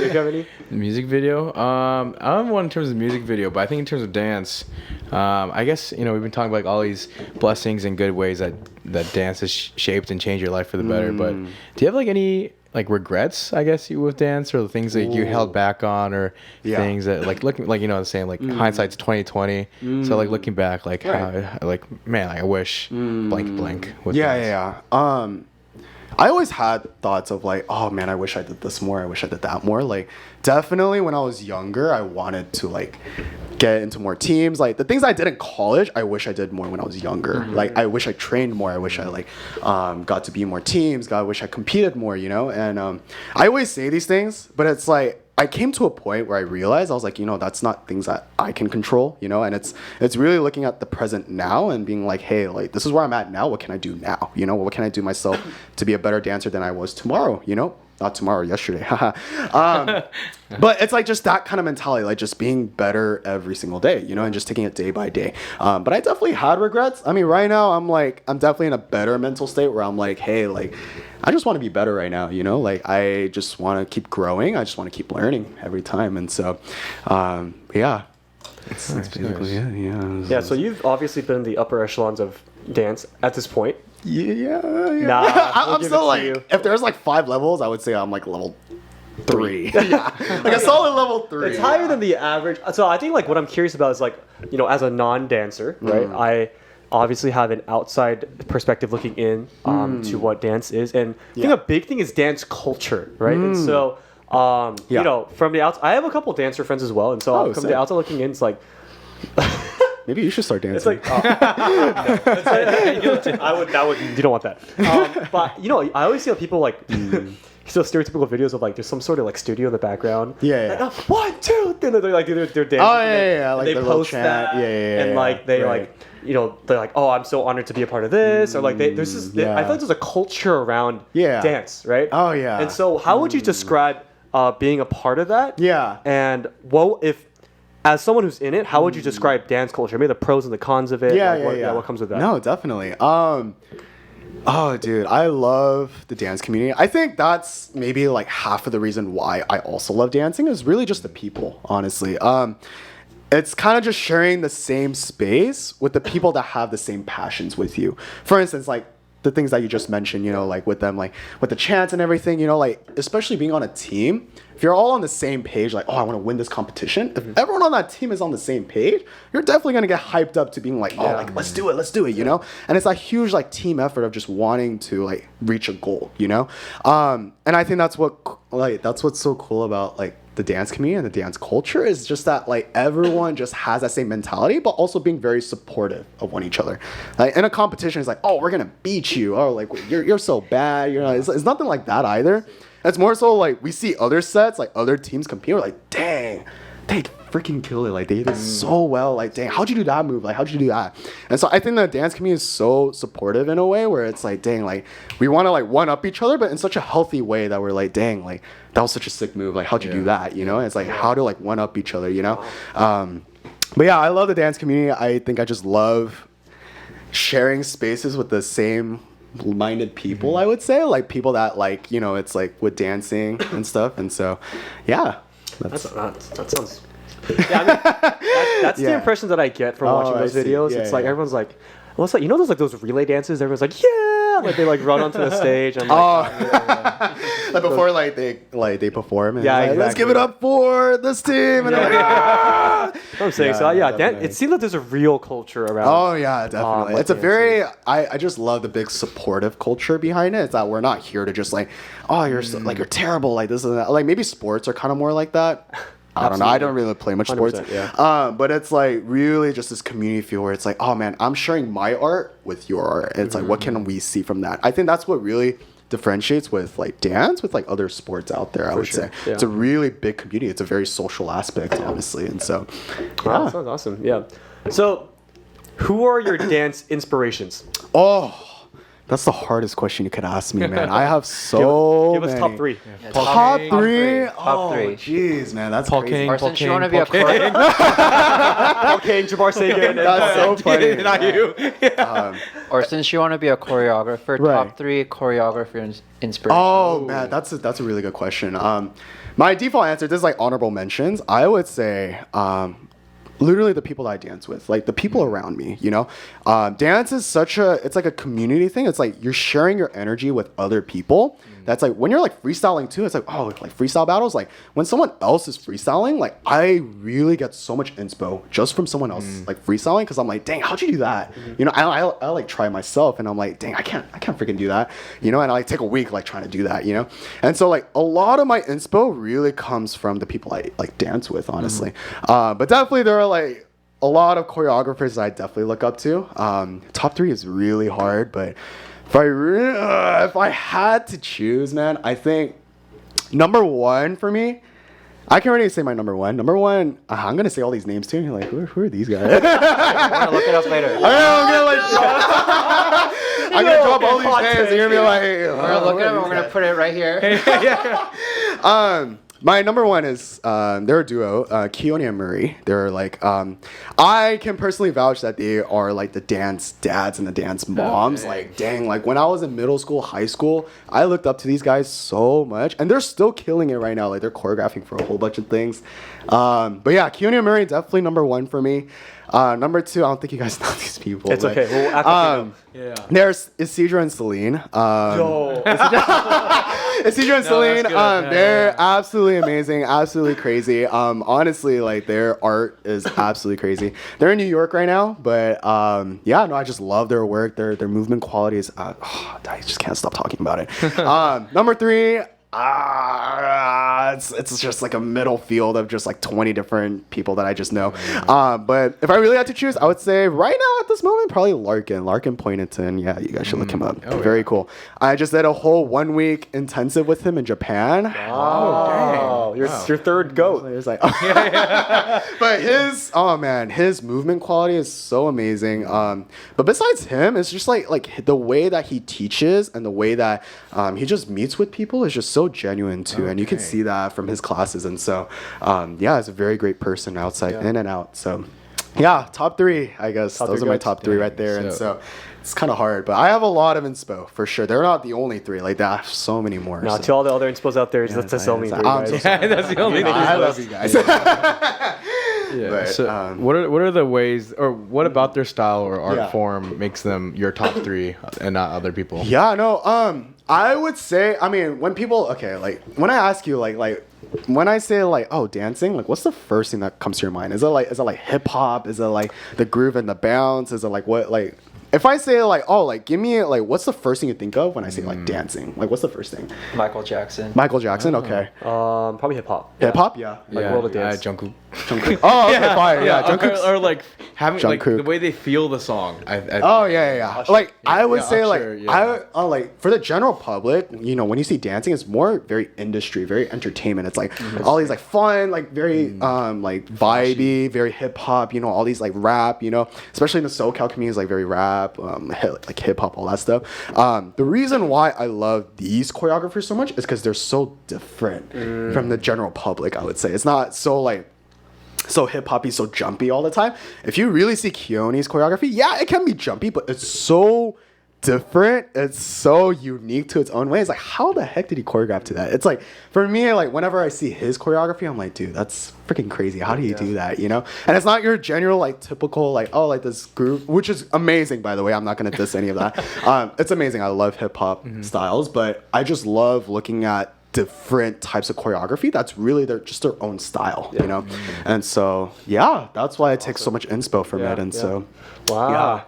you have any? Music video? I don't one in terms of music video, but I think in terms of dance, I guess, you know, we've been talking about like all these blessings and good ways that dance has shaped and changed your life for the better. But do you have like any like regrets, I guess, with dance, or the things that you held back on, or things that like looking like, you know what I'm saying, like hindsight's 2020. So like looking back, like how, like man, I wish blank with dance. I always had thoughts of like, oh man, I wish I did this more. I wish I did that more. Like definitely when I was younger, I wanted to like get into more teams. Like the things I did in college, I wish I did more when I was younger. Like I wish I trained more. I wish I like got to be in more teams. I wish I competed more, you know? And I always say these things, but it's like, I came to a point where I realized I was like, you know, that's not things that I can control, you know, and it's really looking at the present now and being like, hey, like this is where I'm at now. What can I do now? You know, what can I do myself to be a better dancer than I was tomorrow? You know, not tomorrow, yesterday. But it's like just that kind of mentality, like just being better every single day, you know, and just taking it day by day. But I definitely had regrets. I mean, right now I'm definitely in a better mental state where I'm like, hey, like I just want to be better right now, you know, like I just want to keep growing. I just want to keep learning every time. And so, yeah. That's basically it. Yeah. So you've obviously been in the upper echelons of dance at this point. Yeah. Nah, I'm still like, if there's like 5 levels, I would say I'm like level 3. Yeah. Like a solid level 3. It's higher than the average. So I think like what I'm curious about is like, you know, as a non-dancer, right? I obviously have an outside perspective looking in to what dance is. And I think a big thing is dance culture, right? And so, you know, from the outside, I have a couple dancer friends as well. And so from the outside looking in, it's like... Maybe you should start dancing. It's like, you don't want that. But, you know, I always see people like... So stereotypical videos of like there's some sort of like studio in the background. Yeah. Like, 1, 2, then they're like they're dancing. Oh yeah. Like they post that. And like they like, you know, they're like, oh, I'm so honored to be a part of this, or like there's this. I feel like there's a culture around dance, right? Oh yeah. And so, how would you describe being a part of that? Yeah. And what if, as someone who's in it, how would you describe dance culture? Maybe the pros and the cons of it. What comes with that? No, definitely. Oh, dude, I love the dance community. I think that's maybe like half of the reason why I also love dancing is really just the people, honestly. It's kind of just sharing the same space with the people that have the same passions with you. For instance, like the things that you just mentioned, you know, like with them, like with the chants and everything, you know, like especially being on a team, if you're all on the same page, like, oh, I want to win this competition. If everyone on that team is on the same page, you're definitely going to get hyped up to being like, oh, like, let's do it, you know? And it's a huge like team effort of just wanting to like reach a goal, you know? And I think that's what's so cool about like the dance community and the dance culture is just that like everyone just has that same mentality, but also being very supportive of one each other. Like in a competition, it's like, oh, we're gonna beat you, or like you're so bad. You know, it's nothing like that either. It's more so like we see other sets, like other teams compete. We're like, dang, they freaking kill it. Like they did so well. Like, dang, how'd you do that move? Like, how'd you do that? And so I think the dance community is so supportive in a way where it's like, dang, like we want to like one up each other, but in such a healthy way that we're like, dang, like that was such a sick move. Like, how'd you do that? You know, and it's like how to like one up each other. You know, but yeah, I love the dance community. I think I just love sharing spaces with the same minded people. I would say like people that like, you know, it's like with dancing and stuff. And so yeah, that sounds yeah, I mean, that's the impression that I get from watching those videos. It's like everyone's like, well, it's like, you know, those relay dances. Everyone's like, yeah, like they like run onto the stage. I'm like, like before like they perform. And yeah, like, exactly. Let's give it up for this team. And I'm like, That's what I'm saying. So it seems like there's a real culture around. Oh yeah, definitely. like It's a dancing. very I just love the big supportive culture behind it. It's that we're not here to just like, oh, you're so, like you're terrible, like this and that. Like maybe sports are kind of more like that. I don't know. I don't really play much sports. But it's like really just this community feel where it's like, oh man, I'm sharing my art with your art. And it's like, what can we see from that? I think that's what really differentiates with like dance with like other sports out there. I would say it's a really big community. It's a very social aspect, honestly. And so, Wow, that sounds awesome. Yeah. So, who are your dance inspirations? oh. That's the hardest question you could ask me, man. I have so give us many. top three. Top three? Top three. Jeez, man, that's Paul crazy. King, Or Paul since you King, want to be a Paul King. Okay, Jabbar Sagan. That's so funny. Not you. Or since you want to be a choreographer, Right. top three choreographer inspiration. Oh man, that's a really good question. My default answer, this is like honorable mentions. I would say literally the people that I dance with, like the people around me, you know. Dance is it's like a community thing. It's like you're sharing your energy with other people. That's like when you're like freestyling too, it's like, oh, like freestyle battles, like when someone else is freestyling, like I really get so much inspo just from someone else like freestyling, because I'm like, dang, how'd you do that? You know, I like try myself and I'm like, dang, I can't freaking do that, you know, and I like take a week like trying to do that, you know. And so like a lot of my inspo really comes from the people I like dance with, honestly. But definitely there are like a lot of choreographers that I definitely look up to. Top three is really hard, but if I had to choose, man, I think number one for me, I can already say my number one. Number one, I'm gonna say all these names too. And you're like, who are these guys? We're gonna look it up later. I'm gonna drop all these names. And you're gonna be like, We're gonna look it up and we're gonna put it right here. My number one is they're a duo, Keone and Murray. They're like I can personally vouch that they are like the dance dads and the dance moms. Like dang, like when I was in middle school, high school, I looked up to these guys so much, and they're still killing it right now. Like they're choreographing for a whole bunch of things. But yeah, Keone and Murray definitely number one for me. Number two, I don't think you guys know these people. It's but, okay. We'll act there's Isidro and Celine. Isidro and Celine, good. they're absolutely amazing, absolutely crazy. Honestly, like their art is absolutely crazy. They're in New York right now, but I just love their work. Their movement quality is, I just can't stop talking about it. Number three, it's just like a middle field of just like 20 different people that I just know. But if I really had to choose, I would say right now at this moment, probably Larkin Poynton. Yeah, you guys should look him up. Very cool. I just did a whole 1 week intensive with him in Japan. Oh, your third goat. It's like, but his movement quality is so amazing. But besides him, it's just like the way that he teaches and the way that he just meets with people is just so genuine too, and you can see that from his classes. And so he's a very great person outside in and out. So top three, I guess. Those are my top three right there. And so it's kind of hard, but I have a lot of inspo for sure. They're not the only three. Like that, I have so many more. No, to all the other inspos out there, that's the only three. I'm so sorry. That's the only thing. I love you guys. But, so what are the ways, or what about their style or art form makes them your top three and not other people? Yeah, no. I would say, I mean, when people, like when I ask you like when I say like, oh, dancing, like what's the first thing that comes to your mind? Is it like hip hop? Is it like the groove and the bounce? Is it like what like if I say like, oh, like give me like what's the first thing you think of when I say like dancing? Like what's the first thing? Michael Jackson. Michael Jackson, okay. Probably hip hop. Hip hop, yeah. Like World of Dance. Jungkook. Oh, okay, fire, yeah. Jungkook's Or like having like Jungkook. the way they feel the song. Oh yeah. Like I would say Usher, like yeah. I like for the general public, you know, when you see dancing, it's more very industry, very entertainment. It's like all these like fun, like very like vibey, very hip hop. You know, all these like rap. You know, especially in the SoCal community, is like very rap, like hip hop, all that stuff. The reason why I love these choreographers so much is because they're so different from the general public. I would say it's not so like. So hip hoppy, so jumpy all the time. If you really see Keone's choreography, yeah, it can be jumpy, but it's so different. It's so unique to its own way. It's like, how the heck did he choreograph to that? It's like, for me, like whenever I see his choreography, I'm like, dude, that's freaking crazy. How do you do that? You know? And it's not your general like typical like, oh, like this groove, which is amazing, by the way. I'm not gonna diss any of that. It's amazing. I love hip hop styles, but I just love looking at different types of choreography that's really their own style, you know. And so yeah, that's why I take so much inspo from it. And so Wow.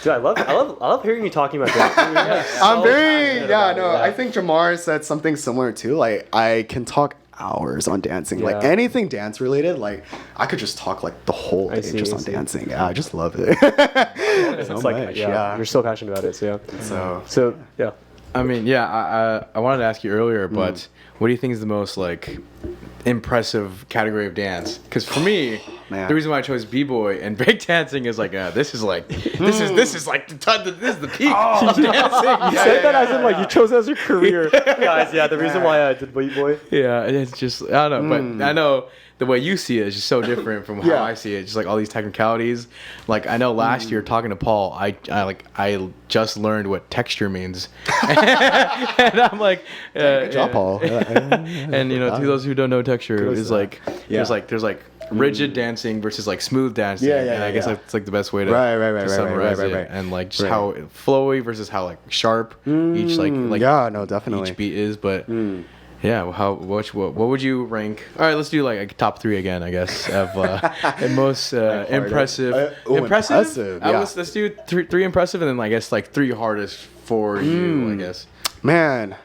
Dude, I love hearing you talking about that. I'm very I think Jamar said something similar too. Like I can talk hours on dancing, like anything dance related. Like I could just talk like the whole day just on dancing. Yeah, I just love it. It's So like much, you're so passionate about it. So yeah. So yeah. I mean, yeah, I wanted to ask you earlier, but what do you think is the most like impressive category of dance? Because for me, Man. the reason why I chose b-boy and breakdancing is like this is like this is like this is the peak of dancing. You said that as in like you chose it as your career, guys. Yeah, the reason why I did Boy Boy. Yeah, and it's just I don't know, but I know the way you see it is just so different from how I see it. Just like all these technicalities. Like I know last year talking to Paul, I just learned what texture means, and I'm like, Good job, Paul. and you know, to those who don't know texture, Kudos is to like there's like rigid dancing versus like smooth dancing. And I guess that's like the best way to to summarize it. And like just how flowy versus how like sharp each like definitely each beat is, but. Yeah, what would you rank? All right, let's do like a top 3 again, I guess, of most impressive. Impressive. Yeah. Let's do three impressive, and then I guess like 3 hardest for you, I guess. Man,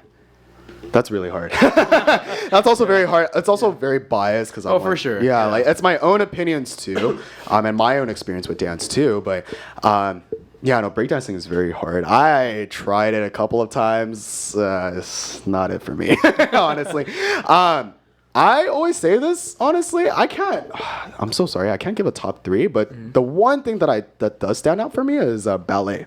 that's really hard. That's also very hard. It's also very biased because for sure. Yeah, like it's my own opinions too, and my own experience with dance too. But yeah, no, breakdancing is very hard. I tried it a couple of times. It's not it for me, honestly. I always say this, honestly. I'm so sorry. I can't give a top 3, but the one thing that does stand out for me is ballet.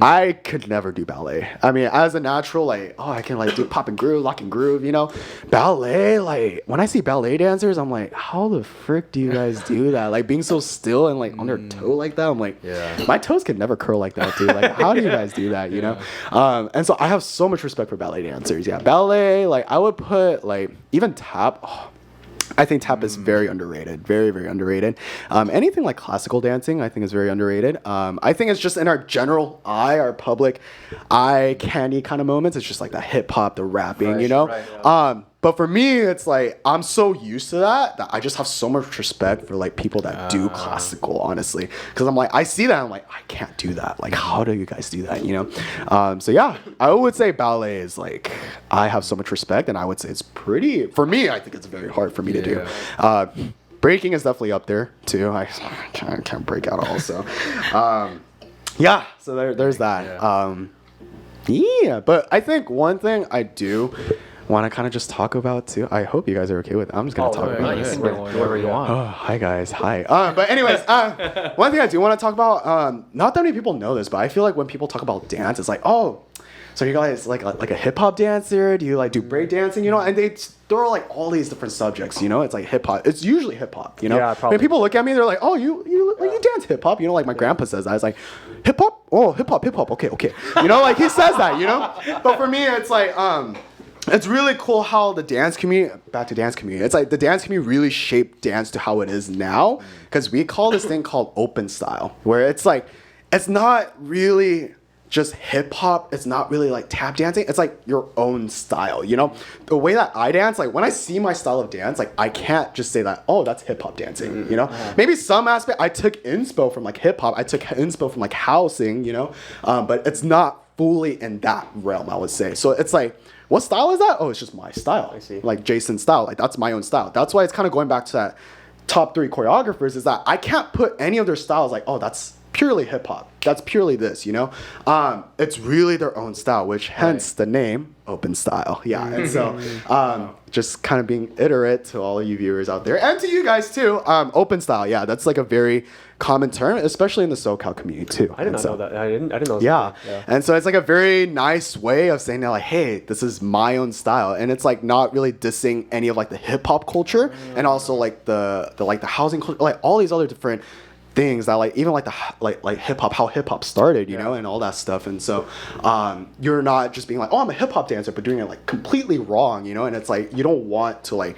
I could never do ballet. I mean, as a natural, like, I can like do pop and groove, lock and groove, you know? Ballet, like, when I see ballet dancers, I'm like, how the frick do you guys do that? Like, being so still and like on their toe like that, I'm like, my toes can never curl like that, dude. Like, how do you guys do that, you know? And so I have so much respect for ballet dancers. Yeah, ballet, like, I would put, like, even tap. I think tap is very underrated, very, very underrated. Anything like classical dancing, I think is very underrated. I think it's just in our general eye, our public eye candy kind of moments. It's just like the hip hop, the rapping, you know? But for me, it's like, I'm so used to that I just have so much respect for like people that do classical, honestly. Because I'm like, I see that, I'm like, I can't do that. Like, how do you guys do that, you know? So yeah, I would say ballet is like, I have so much respect, and I would say it's pretty, for me, I think it's very hard for me to do. Breaking is definitely up there too. I can't break out also. Yeah, so there's that. Yeah, but I think one thing I do want to kind of just talk about too. I hope you guys are okay with it. I'm just gonna talk about this. Whatever you want. Oh, hi guys, hi. But anyways, one thing I do want to talk about. Not that many people know this, but I feel like when people talk about dance, it's like, oh, so you guys like a hip hop dancer? Do you like do break dancing? You know, and they throw like all these different subjects. You know, it's like hip hop. It's usually hip hop. You know, when people look at me, they're like, oh, you dance hip hop. You know, like my grandpa says that. It's like, hip hop. Oh, hip hop. Okay. You know, like he says that. You know, but for me, it's like it's really cool how the dance community, back to dance community, it's like the dance community really shaped dance to how it is now, because we call this thing called open style, where it's like, it's not really just hip hop. It's not really like tap dancing. It's like your own style, you know? The way that I dance, like when I see my style of dance, like I can't just say that, oh, that's hip hop dancing, you know? Maybe some aspect, I took inspo from like hip hop. I took inspo from like housing, you know? But it's not fully in that realm, I would say. So it's like, what style is that? Oh, it's just my style. I see. Like Jason's style. Like that's my own style. That's why it's kind of going back to that top 3 choreographers is that I can't put any of their styles like, oh, that's purely hip hop. That's purely this, you know? It's really their own style, which hence the name Open Style. Yeah. And so just kind of being iterate to all of you viewers out there and to you guys too. Open Style. Yeah. That's like a very common term, especially in the SoCal community too. I did not know that. I didn't know. It was Yeah. a thing. Yeah. And so it's like a very nice way of saying that like, hey, this is my own style. And it's like not really dissing any of like the hip hop culture and also like the housing culture, like all these other different things that like even like the like hip hop, how hip hop started, you know, and all that stuff. And so you're not just being like, oh, I'm a hip hop dancer, but doing it like completely wrong, you know. And it's like you don't want to like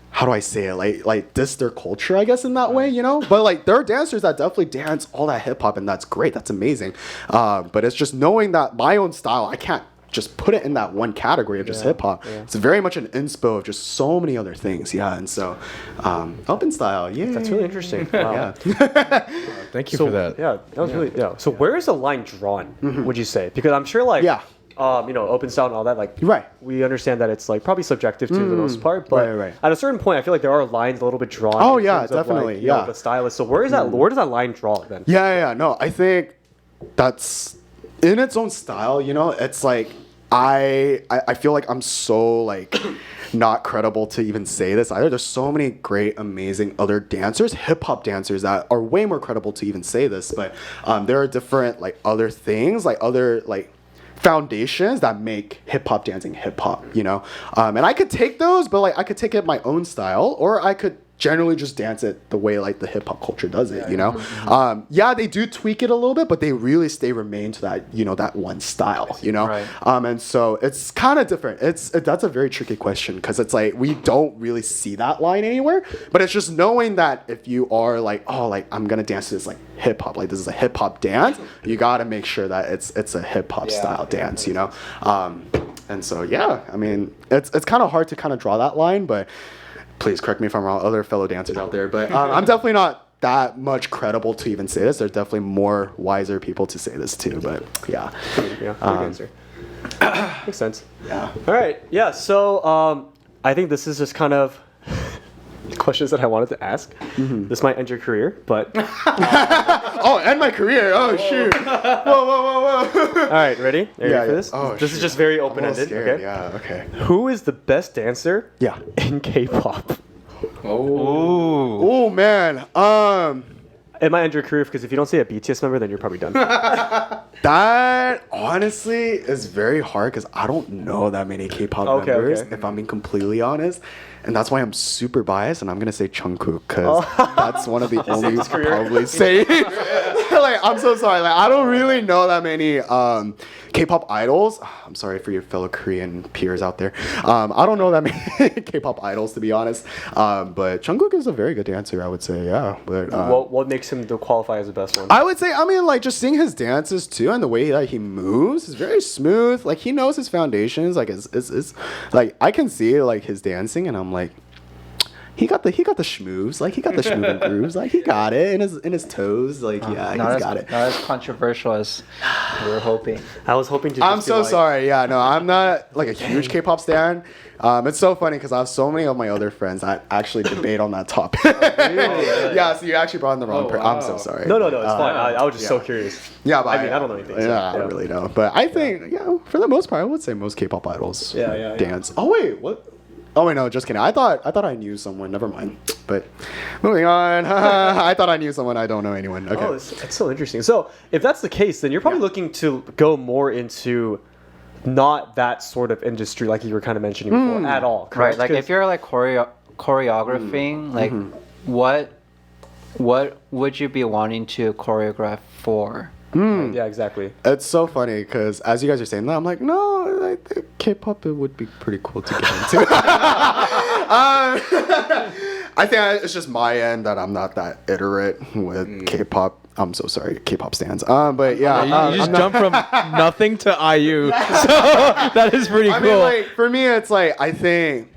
how do I say it, like diss their culture, I guess, in that way, you know. But like there are dancers that definitely dance all that hip hop, and that's great, that's amazing. But it's just knowing that my own style, I can't just put it in that one category of just hip hop. Yeah. It's very much an inspo of just so many other things. Yeah. And so Open Style, yeah. That's really interesting. Wow. Thank you for that. Yeah, that was really So where is the line drawn? Would you say? Because I'm sure like you know, Open Style and all that, like we understand that it's like probably subjective to the most part, but at a certain point I feel like there are lines a little bit drawn. Oh in yeah, terms of, definitely. like, you know, the stylist. So where is that where does that line draw then? Yeah. No, I think that's in its own style, you know. It's like I feel like I'm so like not credible to even say this either. There's so many great, amazing other dancers, hip hop dancers that are way more credible to even say this. But there are different like other things, like other like foundations that make hip hop dancing hip hop, you know. And I could take those, but like I could take it my own style, or I could generally just dance it the way like the hip hop culture does it, you know. They do tweak it a little bit, but they really remain to that, you know, that one style, you know. And so it's kind of different. That's a very tricky question because it's like we don't really see that line anywhere, but it's just knowing that if you are like, oh, like I'm gonna dance to this like hip hop, like this is a hip hop dance, you gotta make sure that it's a hip hop style dance, you know. And so I mean it's kind of hard to kind of draw that line, but please correct me if I'm wrong, other fellow dancers out there, but I'm definitely not that much credible to even say this. There's definitely more wiser people to say this too, but yeah. Good answer. Makes sense. Yeah. All right. Yeah. So I think this is just kind of questions that I wanted to ask. This might end your career, but oh, end my career. Oh shoot. Whoa. All right, ready? Are you ready for this? Oh, this is just very I'm open-ended. scared. Okay. Yeah. Okay. Who is the best dancer? Yeah. In K-pop. Oh man. It might end your career because if you don't say a BTS member, then you're probably done. That honestly is very hard because I don't know that many K-pop members, if I'm being completely honest. And that's why I'm super biased, and I'm gonna say Jungkook because that's one of the only I probably say. Like, I'm so sorry. Like, I don't really know that many K-pop idols. I'm sorry for your fellow Korean peers out there. I don't know that many K-pop idols, to be honest. But Jungkook is a very good dancer, I would say. Yeah. But what makes him to qualify as the best one? I would say, I mean, like just seeing his dances too, and the way that he moves is very smooth. Like he knows his foundations. Like it's like I can see like his dancing, and I'm like, he got the schmoves. Like he got the schmoovin' grooves. Like he got it in his toes. Like he's got it. Not as controversial as we were hoping. I was hoping to. I'm so sorry. Yeah, no, I'm not like a huge K-pop stan. It's so funny because I have so many of my other friends that actually debate on that topic. Really? Yeah, so you actually brought in the wrong person. I'm so sorry. No, it's fine. I was just so curious. Yeah, but I mean, I don't know anything. Yeah, I don't really know. But I think, for the most part, I would say most K-pop idols dance. Oh wait, what? Oh wait, no, just kidding. I thought I knew someone. Never mind. But moving on. I thought I knew someone. I don't know anyone. Okay. Oh, it's so interesting. So if that's the case, then you're probably looking to go more into not that sort of industry like you were kind of mentioning before at all, correct? Right. Like if you're like choreographing, like what would you be wanting to choreograph for? Yeah, exactly. It's so funny because as you guys are saying that, I'm like, no, I think K-pop it would be pretty cool to get into. I think it's just my end that I'm not that iterate with K-pop. I'm so sorry, K-pop stands. But yeah, You just jumped from nothing to IU, so that is pretty cool. I mean, like for me, it's like I think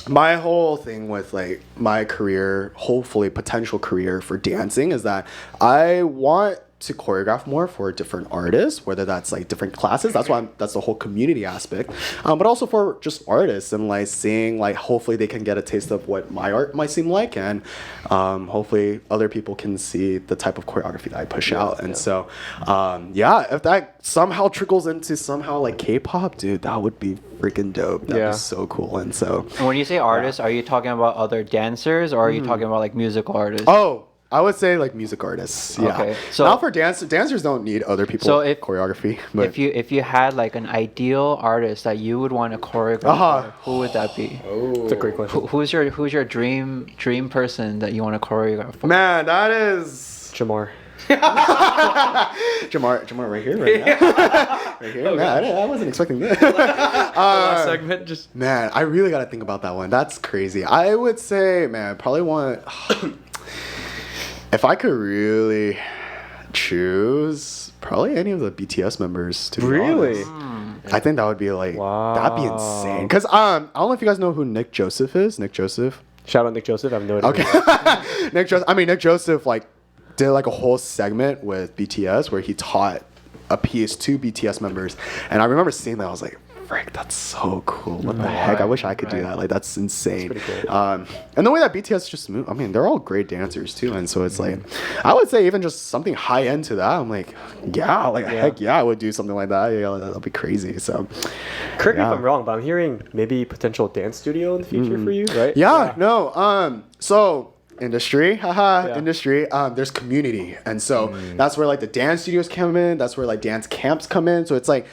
my whole thing with like my career, hopefully potential career for dancing, is that I want to choreograph more for different artists, whether that's like different classes. That's the whole community aspect, but also for just artists and like seeing like hopefully they can get a taste of what my art might seem like, and hopefully other people can see the type of choreography that I push out. And so if that somehow trickles into somehow like K-pop, dude, that would be freaking dope. That'd be so cool. And so And when you say artists, are you talking about other dancers, or are you talking about like musical artists? oh, I would say like music artists. Yeah. Okay, so- now for dancers don't need other people choreography. But if you had like an ideal artist that you would want to choreograph, for, who would that be? It's a great question. Who's your dream person that you want to choreograph for? man, that is Jamar. Jamar right here, right now. Right here. Man, I wasn't expecting this. Last segment, just Man, I really gotta think about that one. That's crazy. I would say, man, probably want. If I could really choose, probably any of the BTS members. To be Really? honest. I think that would be like that'd be Wow. insane. Cause I don't know if you guys know who Nick Joseph is. Nick Joseph. Shout out Nick Joseph. I have no idea. Okay. Nick Joseph like did like a whole segment with BTS where he taught a piece to BTS members, and I remember seeing that. I was like, frick, that's so cool. What the heck? I wish I could do that. Like, that's insane. That's pretty cool. And the way that BTS just move, I mean, they're all great dancers too. And so it's like, I would say even just something high end to that. I'm like, heck yeah, I would do something like that. Yeah, that'd be crazy. So, Correct me if I'm wrong, but I'm hearing maybe potential dance studio in the future for you, right? yeah, no. So industry, industry. There's community, and so that's where like the dance studios come in. That's where like dance camps come in. So it's like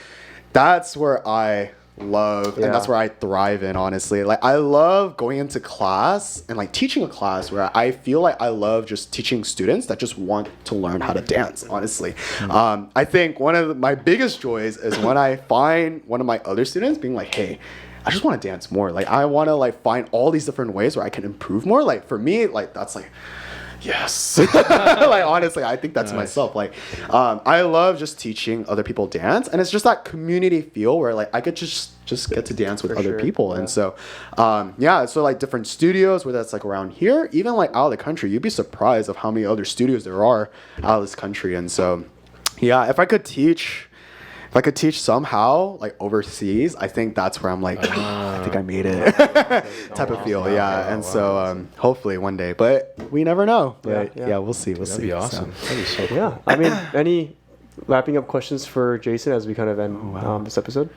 that's where I love and that's where I thrive in, honestly. Like I love going into class and like teaching a class where I feel like I love just teaching students that just want to learn how to dance, honestly. I think one of my biggest joys is when I find one of my other students being like, hey, I just want to dance more. Like I want to like find all these different ways where I can improve more. Like for me, like that's like yes. Like honestly, I think that's myself. Like I love just teaching other people dance, and it's just that community feel where like I could just get to dance with other people. And so so like different studios, whether that's like around here, even like out of the country, you'd be surprised of how many other studios there are out of this country. And so if I could teach somehow like overseas, I think that's where I'm like, I think I made it type of feel. And so hopefully one day, but we never know. But we'll see. We'll that'd see. be awesome. So, That'd be so cool. Yeah. I mean, any wrapping up questions for Jason as we kind of end this episode?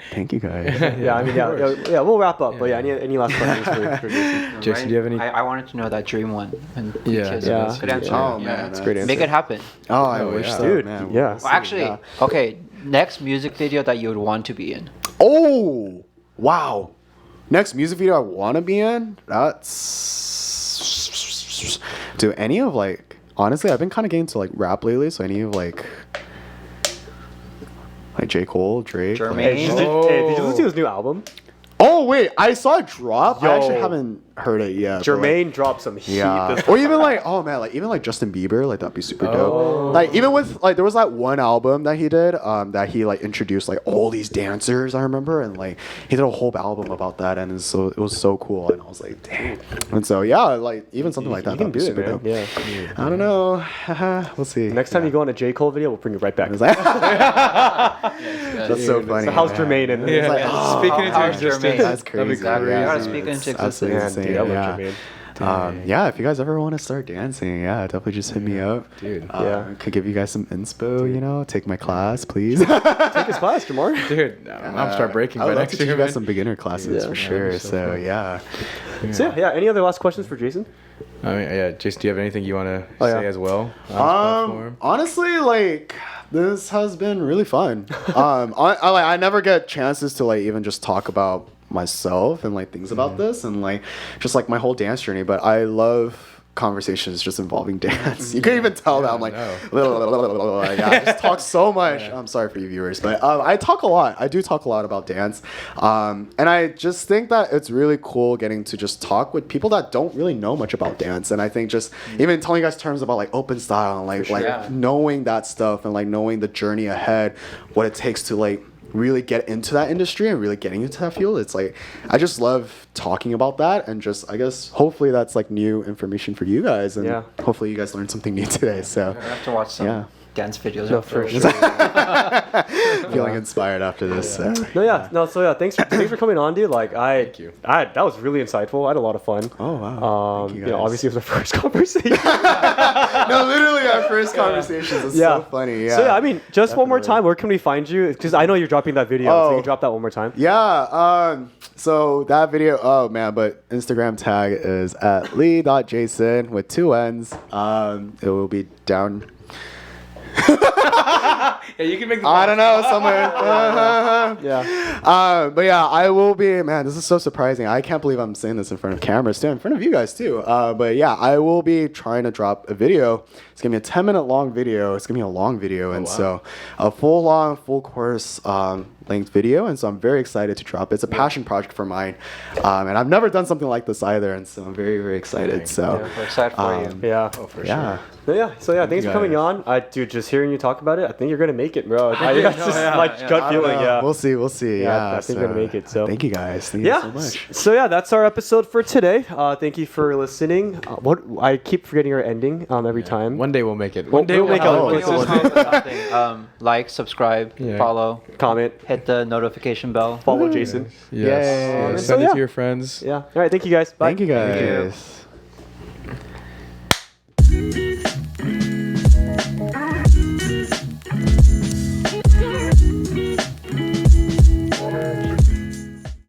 thank you guys. We'll wrap up. But any last questions for Jason? Jason, do you have any? I wanted to know that dream one. And Yeah. BTS. Good answer. Oh man, that's great answer. Make it happen. Oh, I wish so, Dude, man. yeah. Well, actually, okay. Next music video that you would want to be in. Oh, wow. Next music video I want to be in? That's... Do any of, like... Honestly, I've been kind of getting to, like, rap lately, so any of, like J. Cole, Drake. Jermaine. Hey, did you listen to his new album? Oh, wait. I saw it drop. I actually Yo. haven't heard it yet. but, Jermaine dropped some heat. or even like, oh man, like even like Justin Bieber, like that'd be super dope. Like even with like there was that one album that he did, that he like introduced like all these dancers, I remember, and like he did a whole album about that, and so it was so cool, and I was like, damn. And so like even something like that, You can that'd do be it, super man. dope. Yeah. I don't know. We'll see. Next time you go on a J. Cole video, we'll bring you right back. That's so funny. So how's man. Jermaine in Yeah. this? like, oh, Speaking into how's existence. Jermaine? That's crazy. Exactly. You Yeah, gotta man, speak it's into absolutely Man, insane. dude, I love Yeah. Jermaine. If you guys ever want to start dancing, definitely just hit me up. Dude. Could give you guys some inspo, you know, take my class, please. Take his class, Jamar. Dude, I'm gonna start breaking I by would love next to teach year, you guys man. some beginner classes Yeah. for sure. that'd be so So fun. yeah. So any other last questions for Jason? I mean, Jason, do you have anything you want to Oh, say yeah. as well on this platform? Honestly, like this has been really fun. I never get chances to like even just talk about myself and like things about this and like just like my whole dance journey. But I love conversations just involving dance. You can even tell that I'm like, no. yeah, I just talk so much. I'm sorry for you viewers, but I talk a lot. I do talk a lot about dance, and I just think that it's really cool getting to just talk with people that don't really know much about dance. And I think just even telling you guys terms about like open style and like knowing that stuff and like knowing the journey ahead, what it takes to like really get into that industry and really getting into that field. It's like I just love talking about that, and just I guess hopefully that's like new information for you guys, and hopefully you guys learned something new today. So I have to watch some dance videos. No, for sure. Feeling inspired after this. So. Thanks for coming on, dude. Like Thank you. that was really insightful. I had a lot of fun. Oh wow. Thank you guys. Obviously it was our first conversation. No, literally our first conversations. It's so funny. Yeah. So I mean, just one more time, where can we find you? Because I know you're dropping that video, so you can drop that one more time. Yeah. So that video. Oh man, but Instagram tag is at lee.jason with 2 N's. It will be down. Yeah, you can make the I don't know, somewhere. Yeah. But yeah, I will be, man, this is so surprising. I can't believe I'm saying this in front of cameras too, in front of you guys too. But yeah, I will be trying to drop a video. It's gonna be a 10-minute long video. It's gonna be a long video. So a full course length video. And so I'm very excited to drop it. It's a passion project for mine. And I've never done something like this either. And so I'm very, very excited. So we're excited for you. Yeah. Oh, for yeah. sure. So thanks for coming on. Dude, just hearing you talk about it, I think you're gonna make it, bro. That's just my gut feeling. Yeah. We'll see. Yeah. I think we're gonna make it. So thank you guys. Thank you so much. So yeah, that's our episode for today. Thank you for listening. What I keep forgetting our ending every time. One day we'll make it. One day we'll make it. Like, subscribe, follow, comment, hit the notification bell. follow Jason. Yes. Yeah. Send it to your friends. Yeah. All right. Thank you guys. Bye. Thank you guys. Thank you.